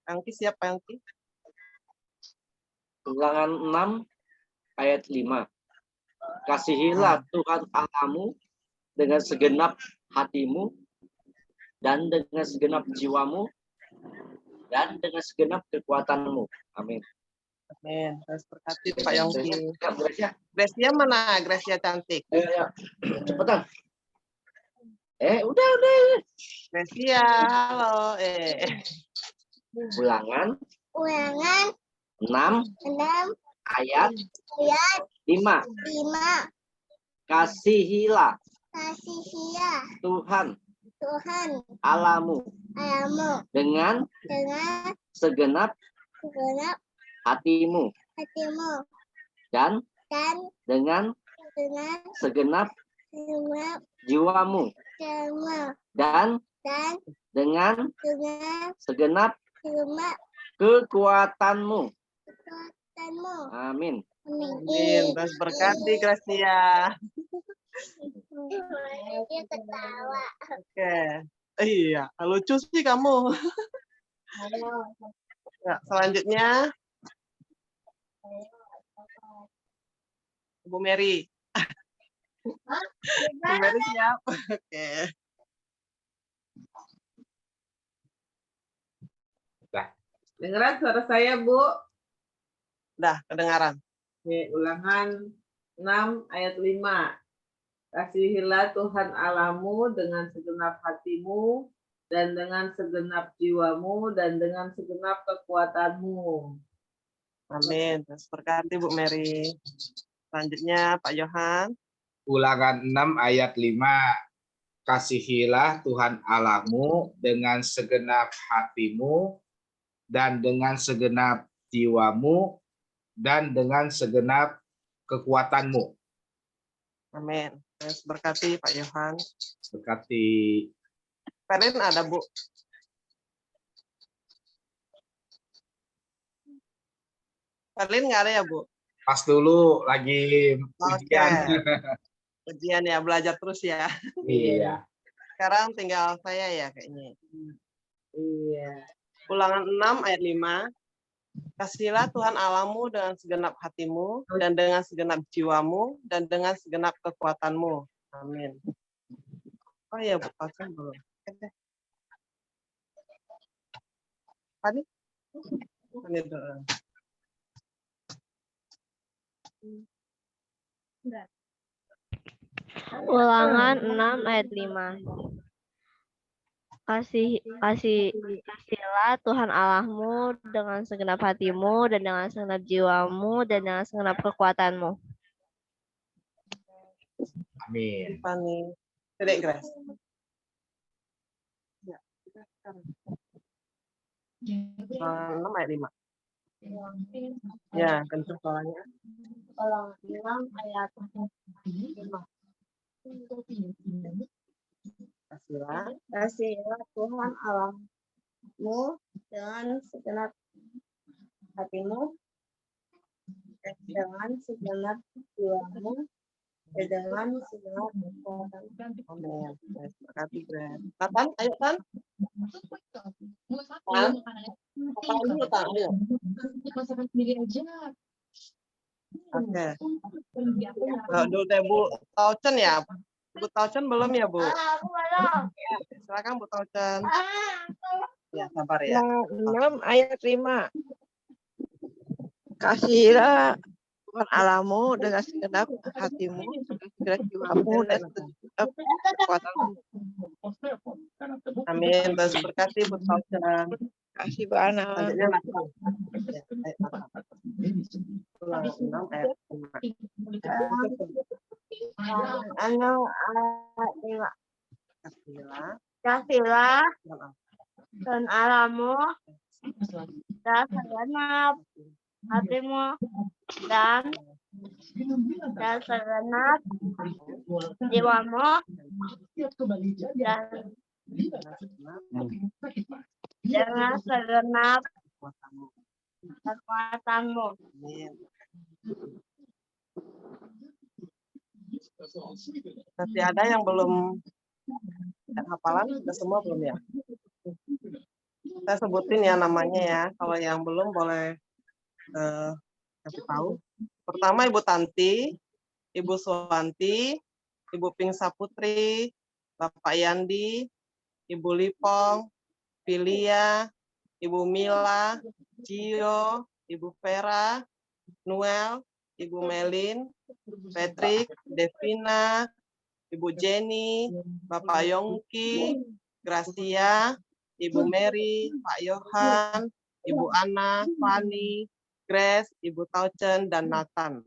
Speaker 1: Yongki siap Pak Yongki?
Speaker 15: Ulangan 6 ayat 5. Kasihilah Tuhan Allahmu dengan segenap hatimu dan dengan segenap jiwamu dan dengan segenap kekuatanmu. Amin.
Speaker 1: Amin. Terus berkati Pak Yongki. Gracia mana? Gracia cantik.
Speaker 15: Ya. Cepetan. Udah.
Speaker 1: Gracia, halo.
Speaker 15: Ulangan
Speaker 9: Ulangan
Speaker 15: 6
Speaker 9: 6
Speaker 15: ayat
Speaker 9: ayat
Speaker 15: 5.
Speaker 9: 5.
Speaker 15: Kasihilah
Speaker 9: Kasihilah
Speaker 15: Tuhan
Speaker 9: Allahmu
Speaker 15: dengan segenap hatimu dan dengan segenap jiwamu dan dengan segenap kekuatanmu. Amin.
Speaker 1: Amin. Terus berkati Gracia.
Speaker 9: Dia ketawa.
Speaker 1: Oke. Iya, lucu sih kamu. Ya, selanjutnya Bu Mary. Bu Mary siap. Oke.
Speaker 16: Dengeran suara saya, Bu?
Speaker 1: Dah, kedengaran.
Speaker 16: Oke, ulangan 6 ayat 5. Kasihilah Tuhan Allahmu dengan segenap hatimu dan dengan segenap jiwamu dan dengan segenap kekuatanmu.
Speaker 1: Amin. Terus berkati Bu Mary. Selanjutnya Pak Yohan.
Speaker 3: Ulangan 6 ayat 5. Kasihilah Tuhan Allahmu dengan segenap hatimu dan dengan segenap jiwamu dan dengan segenap kekuatanmu.
Speaker 1: Amin. Terus berkati Pak Yohan.
Speaker 3: Berkati.
Speaker 1: Perlin ada Bu. Perlin nggak ada ya Bu?
Speaker 3: Pas dulu lagi ujian.
Speaker 1: Ujian ya, belajar terus ya.
Speaker 3: Iya.
Speaker 1: Sekarang tinggal saya ya kayaknya.
Speaker 16: Iya.
Speaker 1: Ulangan 6 ayat 5. Kasihilah Tuhan Allahmu dengan segenap hatimu dan dengan segenap jiwamu dan dengan segenap kekuatanmu. Amin. Oh iya, Bu Pasang belum. Tadi? Ini dulu.
Speaker 9: Ulangan 6 ayat 5. Kasihilah Tuhan Allahmu dengan segenap hatimu dan dengan segenap jiwamu dan dengan segenap kekuatanmu.
Speaker 3: Amin.
Speaker 1: Pani. Dedek Grace. Ya, kita sekarang. 6 ayat 5. Ya, kencang suaranya.
Speaker 9: Ulangan 6 ayat 5. Kasihilah Tuhan Allahmu dengan segenap hatimu, dengan segenap jiwamu, dan dengan segenap kekuatanmu.
Speaker 1: Amin. Terima kasih, Grace. Tan, ayo Tan. Tan. Apa dulu Tan? Ayo. Oke. Dulu deh Bu Taucen ya. Bu Taucen belum ya Bu? Ya, silakan Bu Taucen. Ya, sabar ya.
Speaker 8: 6 ayat 5. Kasihilah Tuhan Allahmu dengan segenap hatimu, segenap jiwamu, dan segenap kekuatanmu.
Speaker 1: Amin. Terus berkati Bu Taucen.
Speaker 8: Kasih Bu Ana.
Speaker 1: Selanjutnya Nathan. Ya, 6 ayat 5.
Speaker 9: Kasihilah Tuhan Allahmu dan segenap hatimu dan segenap jiwamu dan dengan segenap kekuatanmu.
Speaker 1: Masih ada yang belum hafalan? Sudah semua belum ya? Saya sebutin ya namanya ya. Kalau yang belum boleh kasih tahu. Pertama Ibu Tanti, Ibu Suwanti, Ibu Ping Saputri, Bapak Yandi, Ibu Lipong, Pilia, Ibu Mila, Gio, Ibu Vera, Noel, Ibu Melin, Patrick, Devina, Ibu Jenny, Bapak Yongki, Gracia, Ibu Mary, Pak Yohan, Ibu Ana, Fani, Grace, Ibu Tauchen, dan Nathan.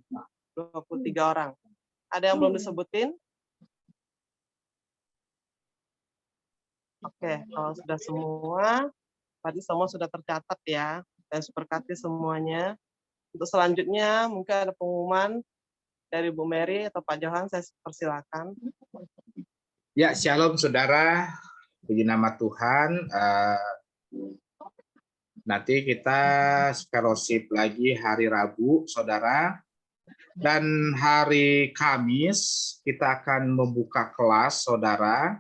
Speaker 1: 23 orang. Ada yang belum disebutin? Oke, kalau sudah semua, tadi semua sudah tercatat ya, dan seperkati semuanya. Untuk selanjutnya, mungkin ada pengumuman dari Bu Mary atau Pak Johan, saya persilakan.
Speaker 3: Ya, shalom saudara, puji nama Tuhan. Nanti kita fellowship lagi hari Rabu, saudara. Dan hari Kamis kita akan membuka kelas, saudara.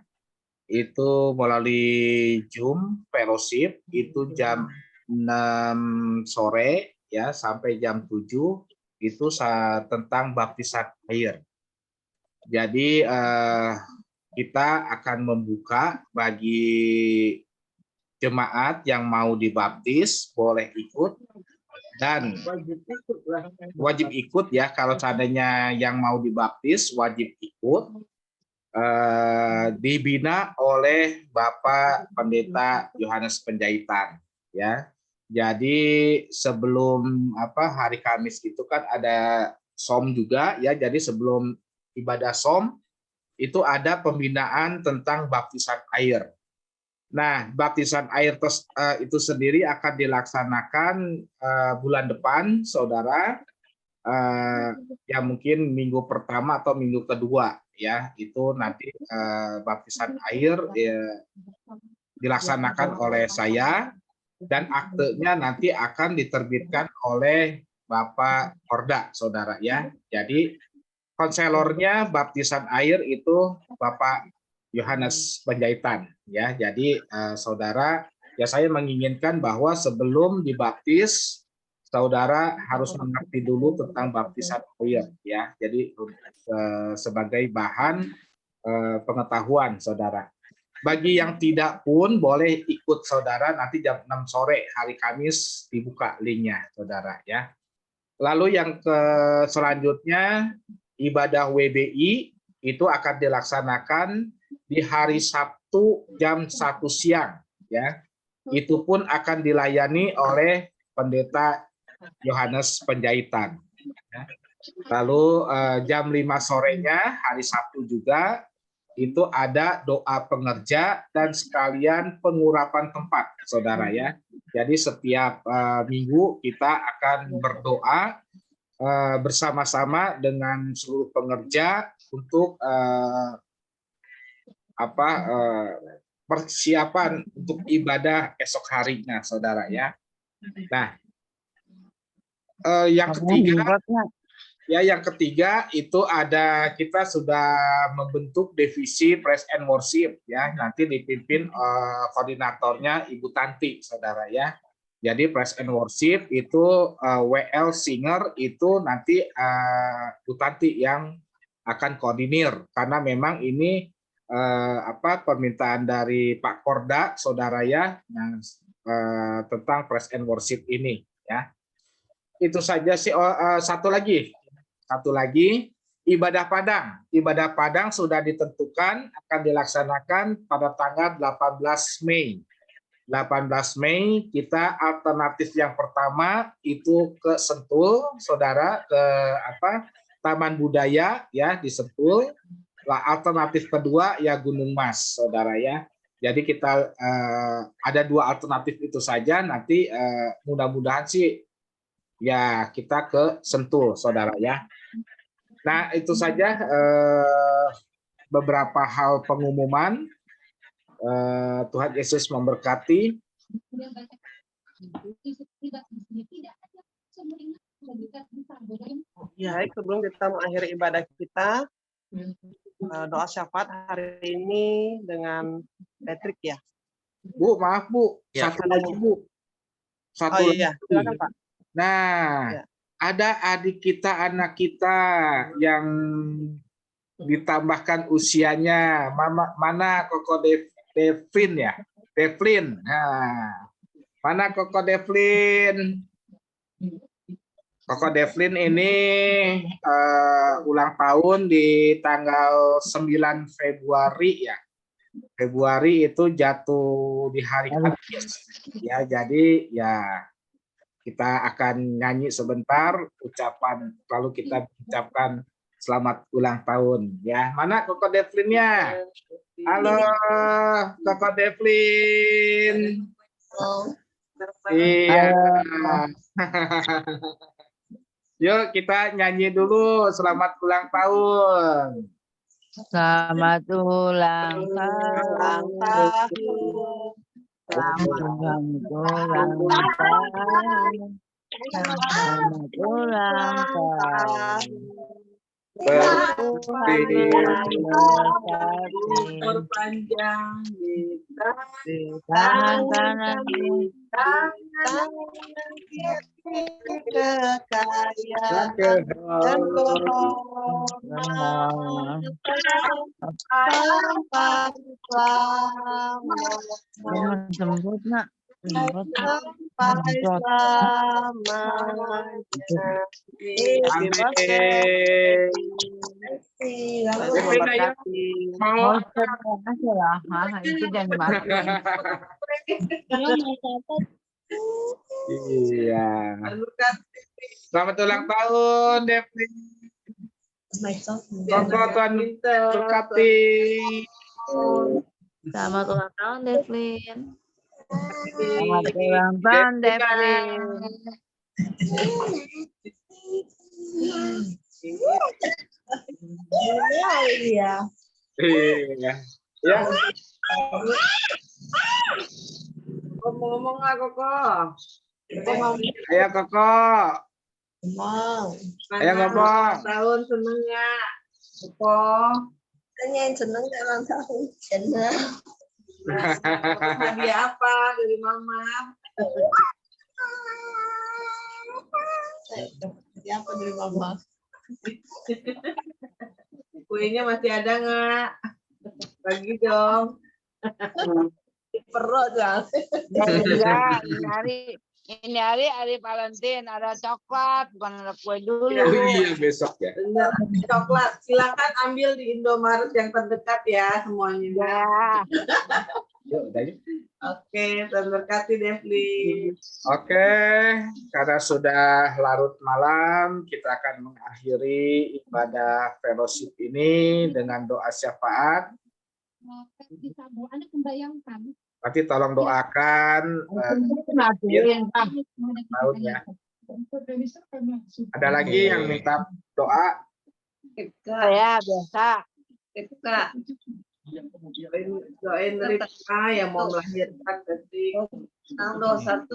Speaker 3: Itu melalui Zoom fellowship, itu jam 6 sore ya sampai jam 7, itu tentang baptisan air. Jadi kita akan membuka bagi jemaat yang mau dibaptis, boleh ikut, dan wajib ikut ya. Kalau seandainya yang mau dibaptis wajib ikut, dibina oleh Bapak Pendeta Yohanes Penjahitan ya. Jadi sebelum hari Kamis itu kan ada SOM juga ya. Jadi sebelum ibadah SOM itu ada pembinaan tentang baptisan air. Nah, baptisan air itu sendiri akan dilaksanakan bulan depan, saudara. Ya mungkin minggu pertama atau minggu kedua ya. Itu nanti baptisan air dilaksanakan oleh saya, dan aktenya nanti akan diterbitkan oleh Bapak Korda, saudara ya. Jadi konselornya baptisan air itu Bapak Yohanes Penjahitan ya. Jadi saudara, ya saya menginginkan bahwa sebelum dibaptis saudara harus mengerti dulu tentang baptisan air ya. Jadi sebagai bahan pengetahuan saudara. Bagi yang tidak pun boleh ikut saudara, nanti jam 6 sore hari Kamis dibuka linknya saudara ya. Lalu yang selanjutnya ibadah WBI itu akan dilaksanakan di hari Sabtu jam 1 siang ya. Itu pun akan dilayani oleh Pendeta Yohanes Penjahitan. Lalu jam 5 sorenya hari Sabtu juga itu ada doa pengerja dan sekalian pengurapan tempat, saudara ya. Jadi setiap minggu kita akan berdoa bersama-sama dengan seluruh pengerja untuk persiapan untuk ibadah esok harinya, saudara ya. Nah, yang ketiga itu ada, kita sudah membentuk divisi Praise and Worship ya. Nanti dipimpin koordinatornya Ibu Tanti, saudara ya. Jadi Praise and Worship itu WL Singer itu nanti Bu Tanti yang akan koordinir, karena memang ini permintaan dari Pak Korda, saudara ya, tentang Praise and Worship ini ya. Itu saja sih. Satu lagi ibadah Padang. Ibadah Padang sudah ditentukan akan dilaksanakan pada tanggal 18 Mei. 18 Mei kita alternatif yang pertama itu ke Sentul, saudara, ke Taman Budaya ya di Sentul. Alternatif kedua ya Gunung Mas, saudara ya. Jadi kita ada dua alternatif itu saja. Nanti mudah-mudahan sih ya kita ke Sentul, saudara ya. Nah itu saja beberapa hal pengumuman. Tuhan Yesus memberkati.
Speaker 1: Ya, baik, sebelum kita mengakhiri ibadah kita, doa syafaat hari ini dengan Patrick ya.
Speaker 3: Bu, maaf Bu,
Speaker 1: Ya,
Speaker 3: satu
Speaker 1: ada
Speaker 3: lagi Bu. Satu
Speaker 1: Oh iya,
Speaker 3: lagi.
Speaker 1: silakan Pak.
Speaker 3: Nah,
Speaker 1: Ya.
Speaker 3: ada adik kita, anak kita yang ditambahkan usianya. Mana Koko Devlin ya? Devlin. Nah, mana Koko Devlin? Koko Devlin ini ulang tahun di tanggal 9 Februari ya. Februari itu jatuh di hari Kamis. Ya, jadi ya kita akan nyanyi sebentar ucapan, lalu kita ucapkan selamat ulang tahun ya. Mana Koko Devlinnya? Halo Koko Devlin. Iya. Yuk kita nyanyi dulu selamat ulang tahun.
Speaker 17: Selamat ulang tahun. Selamat ulang tahun. Selamat ulang tahun.
Speaker 16: Berpanjang di
Speaker 17: tangan kanan
Speaker 1: kekayaan dan kehormatan tanpa
Speaker 17: jemput nak
Speaker 1: sampai selamanya.
Speaker 17: mau kasih lah, itu jangan dimasukin.
Speaker 3: Iya. Selamat ulang tahun, Devlin. Koko Tuhan berkati.
Speaker 11: Selamat ulang tahun, Devlin.
Speaker 17: Selamat ulang tahun, Devlin.
Speaker 3: Iya. Iya. Ya.
Speaker 16: Ngomong-ngomong lah Koko.
Speaker 3: Ayo Koko. Ayo ngomong.
Speaker 16: Tahun seneng nggak? Koko.
Speaker 14: Tanya yang seneng nggak ulang tahun? Seneng.
Speaker 16: Hadiah apa dari Mama?
Speaker 14: Hadiah apa dari Mama?
Speaker 16: Kuenya masih ada nggak? Bagi dong.
Speaker 14: Perut lah.
Speaker 17: Enggak, ini hari Valentine, ada coklat, bukan ada kue dulu.
Speaker 3: Oh iya, besok ya.
Speaker 16: Bener, coklat. Silakan ambil di Indomaret yang terdekat ya semuanya.
Speaker 17: Ya.
Speaker 3: Yuk, udah yuk.
Speaker 16: Oke, terberkati Devli.
Speaker 3: Oke, karena sudah larut malam, kita akan mengakhiri ibadah fellowship ini dengan doa syafaat.
Speaker 7: Anda membayangkan.
Speaker 3: Nanti tolong doakan tahunnya. Ada lagi yang minta doa?
Speaker 17: Saya biasa.
Speaker 16: Kak, doain Rika yang mau melahirkan nanti. Tanggal 1.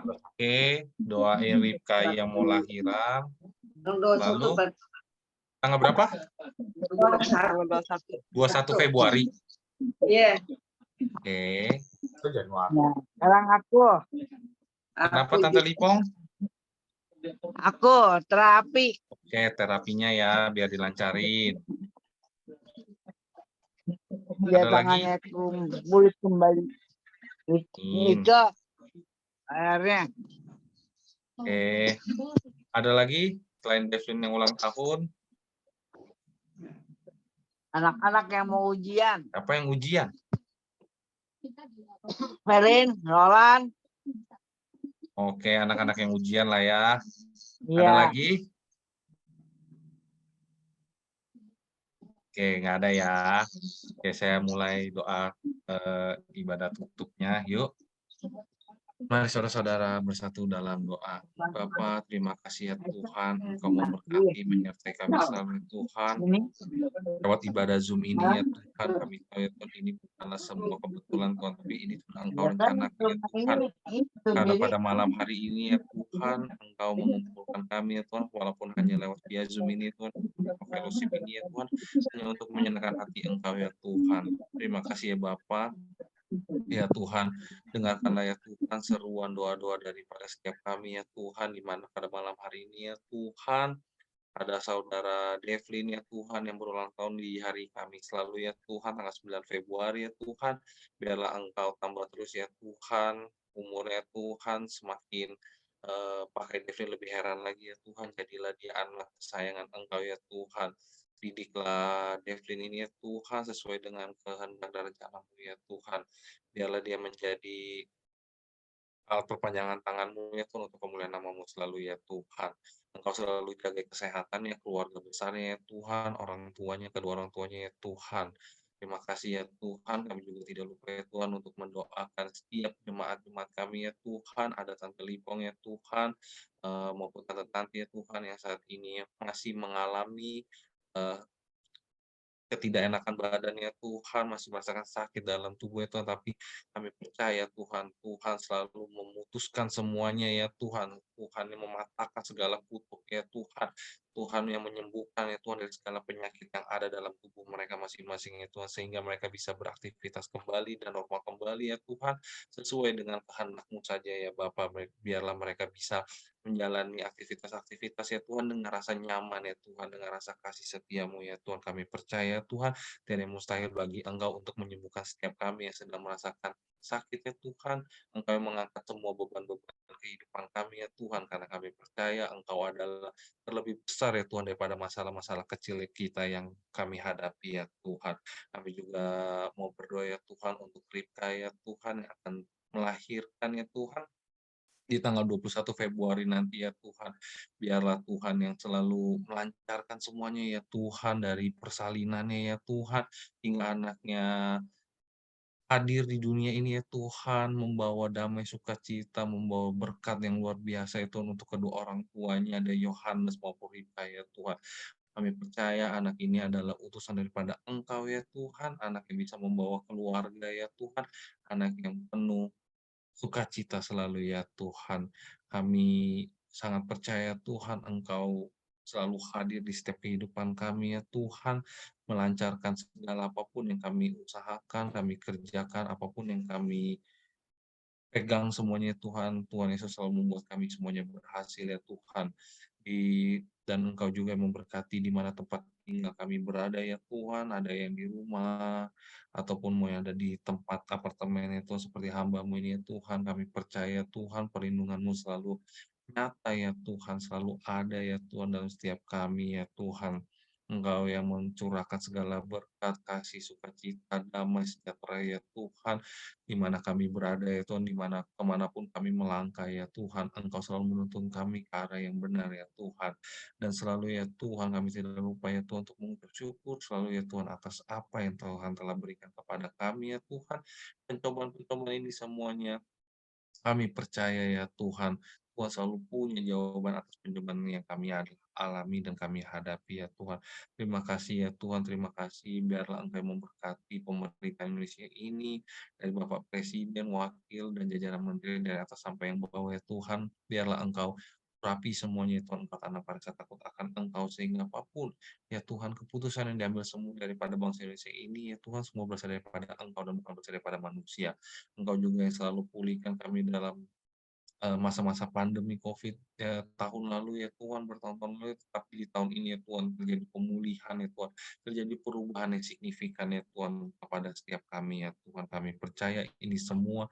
Speaker 13: Oke, doain Ripka yang mau lahiran. Lalu tanggal berapa? 21 Februari.
Speaker 16: Iya.
Speaker 13: Oke, itu Januari.
Speaker 17: Sekarang aku.
Speaker 13: Kenapa Tante Lipong?
Speaker 17: Aku terapi.
Speaker 13: Oke, terapinya ya biar dilancarin.
Speaker 17: Biar
Speaker 13: Ada lagi?
Speaker 17: tangannya pulih kembali. Itu akhirnya.
Speaker 13: Oke, ada lagi selain Devlin yang ulang tahun?
Speaker 17: Anak-anak yang mau ujian.
Speaker 13: Apa yang ujian?
Speaker 17: Felin, Roland.
Speaker 13: Oke, anak-anak yang ujian lah ya.
Speaker 17: Iya.
Speaker 13: Ada lagi? Oke, nggak ada ya. Oke, saya mulai doa ibadah tutupnya. Yuk. Mari saudara-saudara bersatu dalam doa. Bapa, terima kasih ya Tuhan, Engkau memberkati, menyertai kami selalu ya Tuhan. Lewat ibadah Zoom ini ya Tuhan, kami tahu ya Tuhan, ini bukanlah sebuah kebetulan Tuhan, tapi ini sudah Engkau rencanakan ya Tuhan. Karena pada malam hari ini ya Tuhan, Engkau mengumpulkan kami ya Tuhan, walaupun hanya lewat via Zoom ini Tuhan, fellowship ini ya Tuhan, hanya untuk menyenangkan hati Engkau ya Tuhan. Terima kasih ya Bapa. Ya Tuhan, dengarkanlah ya Tuhan seruan doa-doa daripada setiap kami ya Tuhan, di mana pada malam hari ini ya Tuhan, ada saudara Devlin ya Tuhan yang berulang tahun di hari kami selalu ya Tuhan, tanggal 9 Februari ya Tuhan, biarlah Engkau tambah terus ya Tuhan, umurnya Tuhan semakin pakai Devlin lebih heran lagi ya Tuhan, jadilah dia anak kesayangan Engkau ya Tuhan. Didiklah Devlin ini ya Tuhan sesuai dengan kehendak dan rencana-Mu ya Tuhan. Biarlah dia menjadi alat perpanjangan tangan-Mu ya Tuhan untuk kemuliaan nama-Mu selalu ya Tuhan. Engkau selalu jaga kesehatannya, keluarga besarnya ya Tuhan, orang tuanya, kedua orang tuanya ya Tuhan. Terima kasih ya Tuhan, kami juga tidak lupa ya Tuhan untuk mendoakan setiap jemaat-jemaat kami ya Tuhan, ada Tante Lipong ya Tuhan, maupun Tante-Tante ya Tuhan yang saat ini masih mengalami ketidakenakan badannya Tuhan, masih merasakan sakit dalam tubuhnya Tuhan, tapi kami percaya Tuhan, Tuhan selalu memutuskan semuanya ya Tuhan, Tuhan yang mematahkan segala kutuk ya Tuhan, Tuhan yang menyembuhkan ya Tuhan dari segala penyakit yang ada dalam tubuh mereka masing-masing ya Tuhan, sehingga mereka bisa beraktivitas kembali dan normal kembali ya Tuhan, sesuai dengan kehendak-Mu saja ya Bapa, biarlah mereka bisa menjalani aktivitas-aktivitas ya Tuhan dengan rasa nyaman ya Tuhan, dengan rasa kasih setia-Mu ya Tuhan. Kami percaya Tuhan, tiada yang mustahil bagi Engkau untuk menyembuhkan setiap kami yang sedang merasakan sakit ya Tuhan. Engkau yang mengangkat semua beban-beban kehidupan kami ya Tuhan, karena kami percaya Engkau adalah terlebih besar ya Tuhan daripada masalah-masalah kecil kita yang kami hadapi ya Tuhan. Kami juga mau berdoa ya Tuhan untuk Ripka ya Tuhan yang akan melahirkan ya Tuhan di tanggal 21 Februari nanti ya Tuhan. Biarlah Tuhan yang selalu melancarkan semuanya ya Tuhan, dari persalinannya ya Tuhan, hingga anaknya hadir di dunia ini ya Tuhan, membawa damai sukacita, membawa berkat yang luar biasa ya Tuhan untuk kedua orang tuanya, ada Yohanes maupun Rita ya Tuhan. Kami percaya anak ini adalah utusan daripada Engkau ya Tuhan, anak yang bisa membawa keluarga ya Tuhan, anak yang penuh sukacita selalu ya Tuhan. Kami sangat percaya Tuhan, Engkau selalu hadir di setiap kehidupan kami ya Tuhan, melancarkan segala apapun yang kami usahakan, kami kerjakan, apapun yang kami pegang semuanya Tuhan. Tuhan Yesus selalu membuat kami semuanya berhasil ya Tuhan. Dan Engkau juga memberkati di mana tempat tinggal kami berada ya Tuhan, ada yang di rumah, ataupun mau yang ada di tempat apartemen itu seperti hamba-Mu ini ya Tuhan, kami percaya Tuhan perlindungan-Mu selalu nyata ya Tuhan, selalu ada ya Tuhan dalam setiap kami ya Tuhan. Engkau yang mencurahkan segala berkat, kasih, sukacita, damai, sejahtera ya Tuhan, di mana kami berada ya Tuhan, di mana kemanapun kami melangkah ya Tuhan, Engkau selalu menuntun kami ke arah yang benar ya Tuhan. Dan selalu ya Tuhan, kami tidak lupa ya Tuhan untuk mengucap syukur selalu ya Tuhan atas apa yang Tuhan telah berikan kepada kami ya Tuhan. Pencobaan-pencobaan ini semuanya kami percaya ya Tuhan, Tuhan selalu punya jawaban atas pencobaan yang kami alami dan kami hadapi ya Tuhan. Terima kasih ya Tuhan, terima kasih. Biarlah Engkau yang memberkati pemerintah Indonesia ini, dari Bapak Presiden, Wakil, dan jajaran Menteri dari atas sampai yang bawah ya Tuhan. Biarlah Engkau rapi semuanya ya Tuhan, karena pada takut akan Engkau, sehingga apapun ya Tuhan, keputusan yang diambil semua daripada bangsa Indonesia ini ya Tuhan, semua berasal daripada Engkau dan bukan berasal daripada manusia. Engkau juga yang selalu pulihkan kami dalam masa-masa pandemi COVID ya, tahun lalu ya Tuhan, bertahun-tahun lalu, tapi di tahun ini ya Tuhan terjadi pemulihan ya Tuhan, terjadi perubahan yang signifikan ya Tuhan kepada setiap kami ya Tuhan. Kami percaya ini semua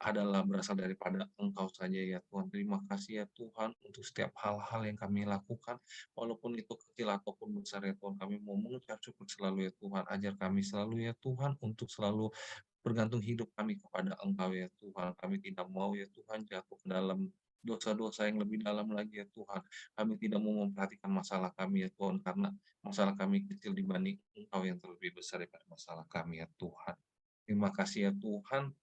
Speaker 13: adalah berasal daripada Engkau saja ya Tuhan. Terima kasih ya Tuhan untuk setiap hal-hal yang kami lakukan, walaupun itu kecil ataupun besar ya Tuhan. Kami mau mengucap syukur selalu ya Tuhan. Ajar kami selalu ya Tuhan untuk selalu bergantung hidup kami kepada Engkau ya Tuhan. Kami tidak mau ya Tuhan jatuh ke dalam dosa-dosa yang lebih dalam lagi ya Tuhan. Kami tidak mau memperhatikan masalah kami ya Tuhan, karena masalah kami kecil dibanding Engkau yang terlebih besar daripada masalah kami ya Tuhan. Terima kasih ya Tuhan.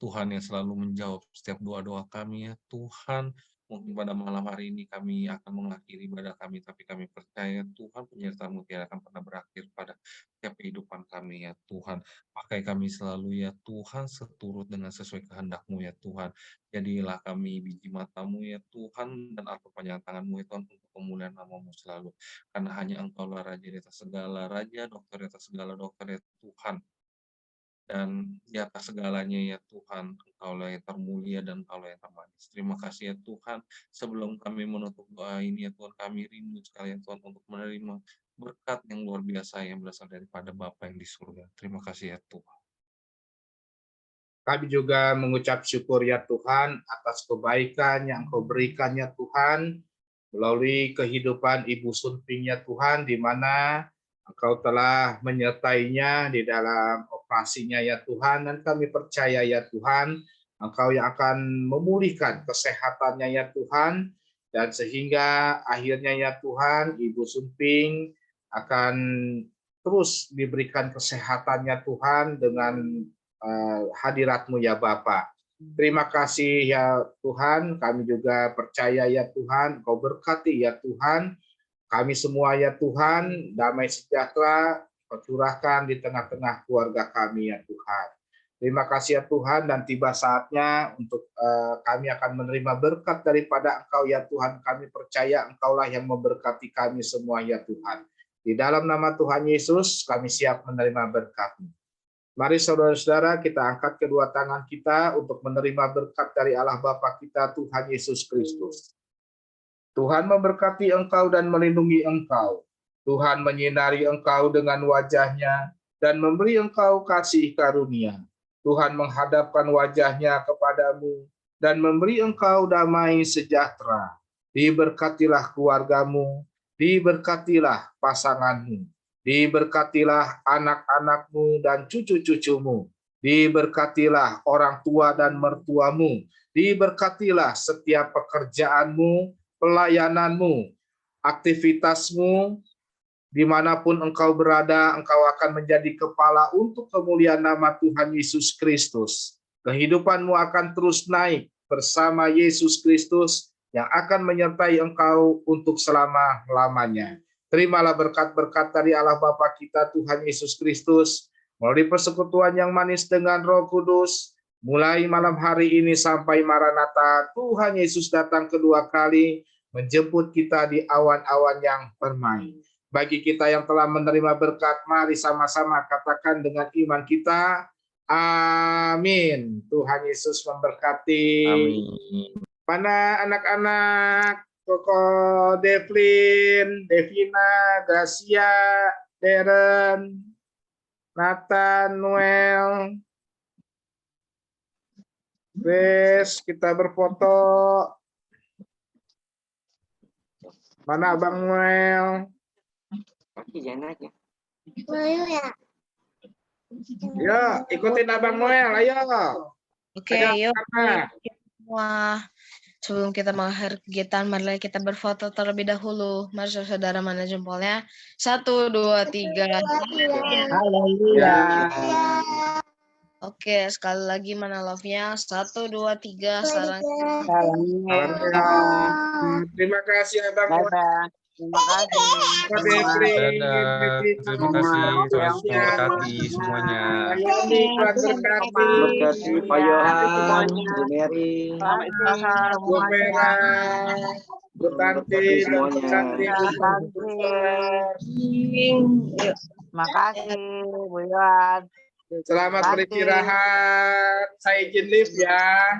Speaker 13: Tuhan yang selalu menjawab setiap doa-doa kami ya Tuhan. Mungkin pada malam hari ini kami akan mengakhiri ibadah kami, tapi kami percaya Tuhan penyertaan-Mu tidak akan pernah berakhir pada setiap kehidupan kami ya Tuhan. Pakai kami selalu ya Tuhan seturut dengan sesuai kehendak-Mu ya Tuhan. Jadilah kami biji mata-Mu ya Tuhan dan atau panjang tangan-Mu ya Tuhan untuk kemuliaan nama-Mu selalu. Karena hanya Engkaulah Raja di atas segala Raja, Dokter di atas segala Dokter ya Tuhan. Dan di atas segalanya ya Tuhan, Engkaulah yang termulia dan Engkaulah yang termanis. Terima kasih ya Tuhan, sebelum kami menutup doa ini ya Tuhan, kami rindu sekali ya Tuhan untuk menerima berkat yang luar biasa yang berasal daripada Bapa yang di surga. Terima kasih ya Tuhan.
Speaker 3: Kami juga mengucap syukur ya Tuhan atas kebaikan yang Engkau berikan ya Tuhan, melalui kehidupan Ibu Sunping ya Tuhan, di mana Engkau telah menyertainya di dalam operasinya ya Tuhan, dan kami percaya ya Tuhan, Engkau yang akan memulihkan kesehatannya ya Tuhan, dan sehingga akhirnya ya Tuhan, Ibu Sunping akan terus diberikan kesehatannya Tuhan dengan hadirat-Mu ya Bapa. Terima kasih ya Tuhan, kami juga percaya ya Tuhan, Engkau berkati ya Tuhan, kami semua ya Tuhan, damai sejahtera Kau curahkan di tengah-tengah keluarga kami ya Tuhan. Terima kasih ya Tuhan, dan tiba saatnya untuk kami akan menerima berkat daripada Engkau ya Tuhan. Kami percaya Engkaulah yang memberkati kami semua ya Tuhan. Di dalam nama Tuhan Yesus kami siap menerima berkat-Mu. Mari saudara-saudara kita angkat kedua tangan kita untuk menerima berkat dari Allah Bapa kita Tuhan Yesus Kristus. Tuhan memberkati engkau dan melindungi engkau. Tuhan menyinari engkau dengan wajah-Nya dan memberi engkau kasih karunia. Tuhan menghadapkan wajah-Nya kepadamu dan memberi engkau damai sejahtera. Diberkatilah keluargamu, diberkatilah pasanganmu, diberkatilah anak-anakmu dan cucu-cucumu, diberkatilah orang tua dan mertuamu, diberkatilah setiap pekerjaanmu, pelayananmu, aktivitasmu, dimanapun engkau berada, engkau akan menjadi kepala untuk kemuliaan nama Tuhan Yesus Kristus. Kehidupanmu akan terus naik bersama Yesus Kristus yang akan menyertai engkau untuk selama-lamanya. Terimalah berkat-berkat dari Allah Bapa kita Tuhan Yesus Kristus, melalui persekutuan yang manis dengan Roh Kudus, mulai malam hari ini sampai Maranatha, Tuhan Yesus datang kedua kali, menjemput kita di awan-awan yang permai. Bagi kita yang telah menerima berkat, mari sama-sama katakan dengan iman kita, amin. Tuhan Yesus memberkati.
Speaker 13: Amin.
Speaker 3: Mana anak-anak? Koko Devlin, Devina, Gracia, Darren, Nathan, Noel, Grace, kita berfoto. Mana Abang Noel? Yo, ikutin Abang Noel, ayo.
Speaker 10: Oke, yuk semua. Sebelum kita mengakhiri kegiatan, mari kita berfoto terlebih dahulu. Mari saudara mana jempolnya? 1, 2, 3.
Speaker 6: Haleluya.
Speaker 10: Oke, sekali lagi mana love-nya? 1, 2, 3. Salam.
Speaker 3: Terima kasih Abang Noel.
Speaker 17: Terima kasih.
Speaker 13: Dadah. Terima kasih. Tuhan memberkati semuanya.
Speaker 15: Berkati Pak Yohan, Bu Mary,
Speaker 3: Bu Vera, Bu Tanti,
Speaker 17: Terima kasih, Bu Yohan.
Speaker 3: Selamat beristirahat. Saya izin live ya.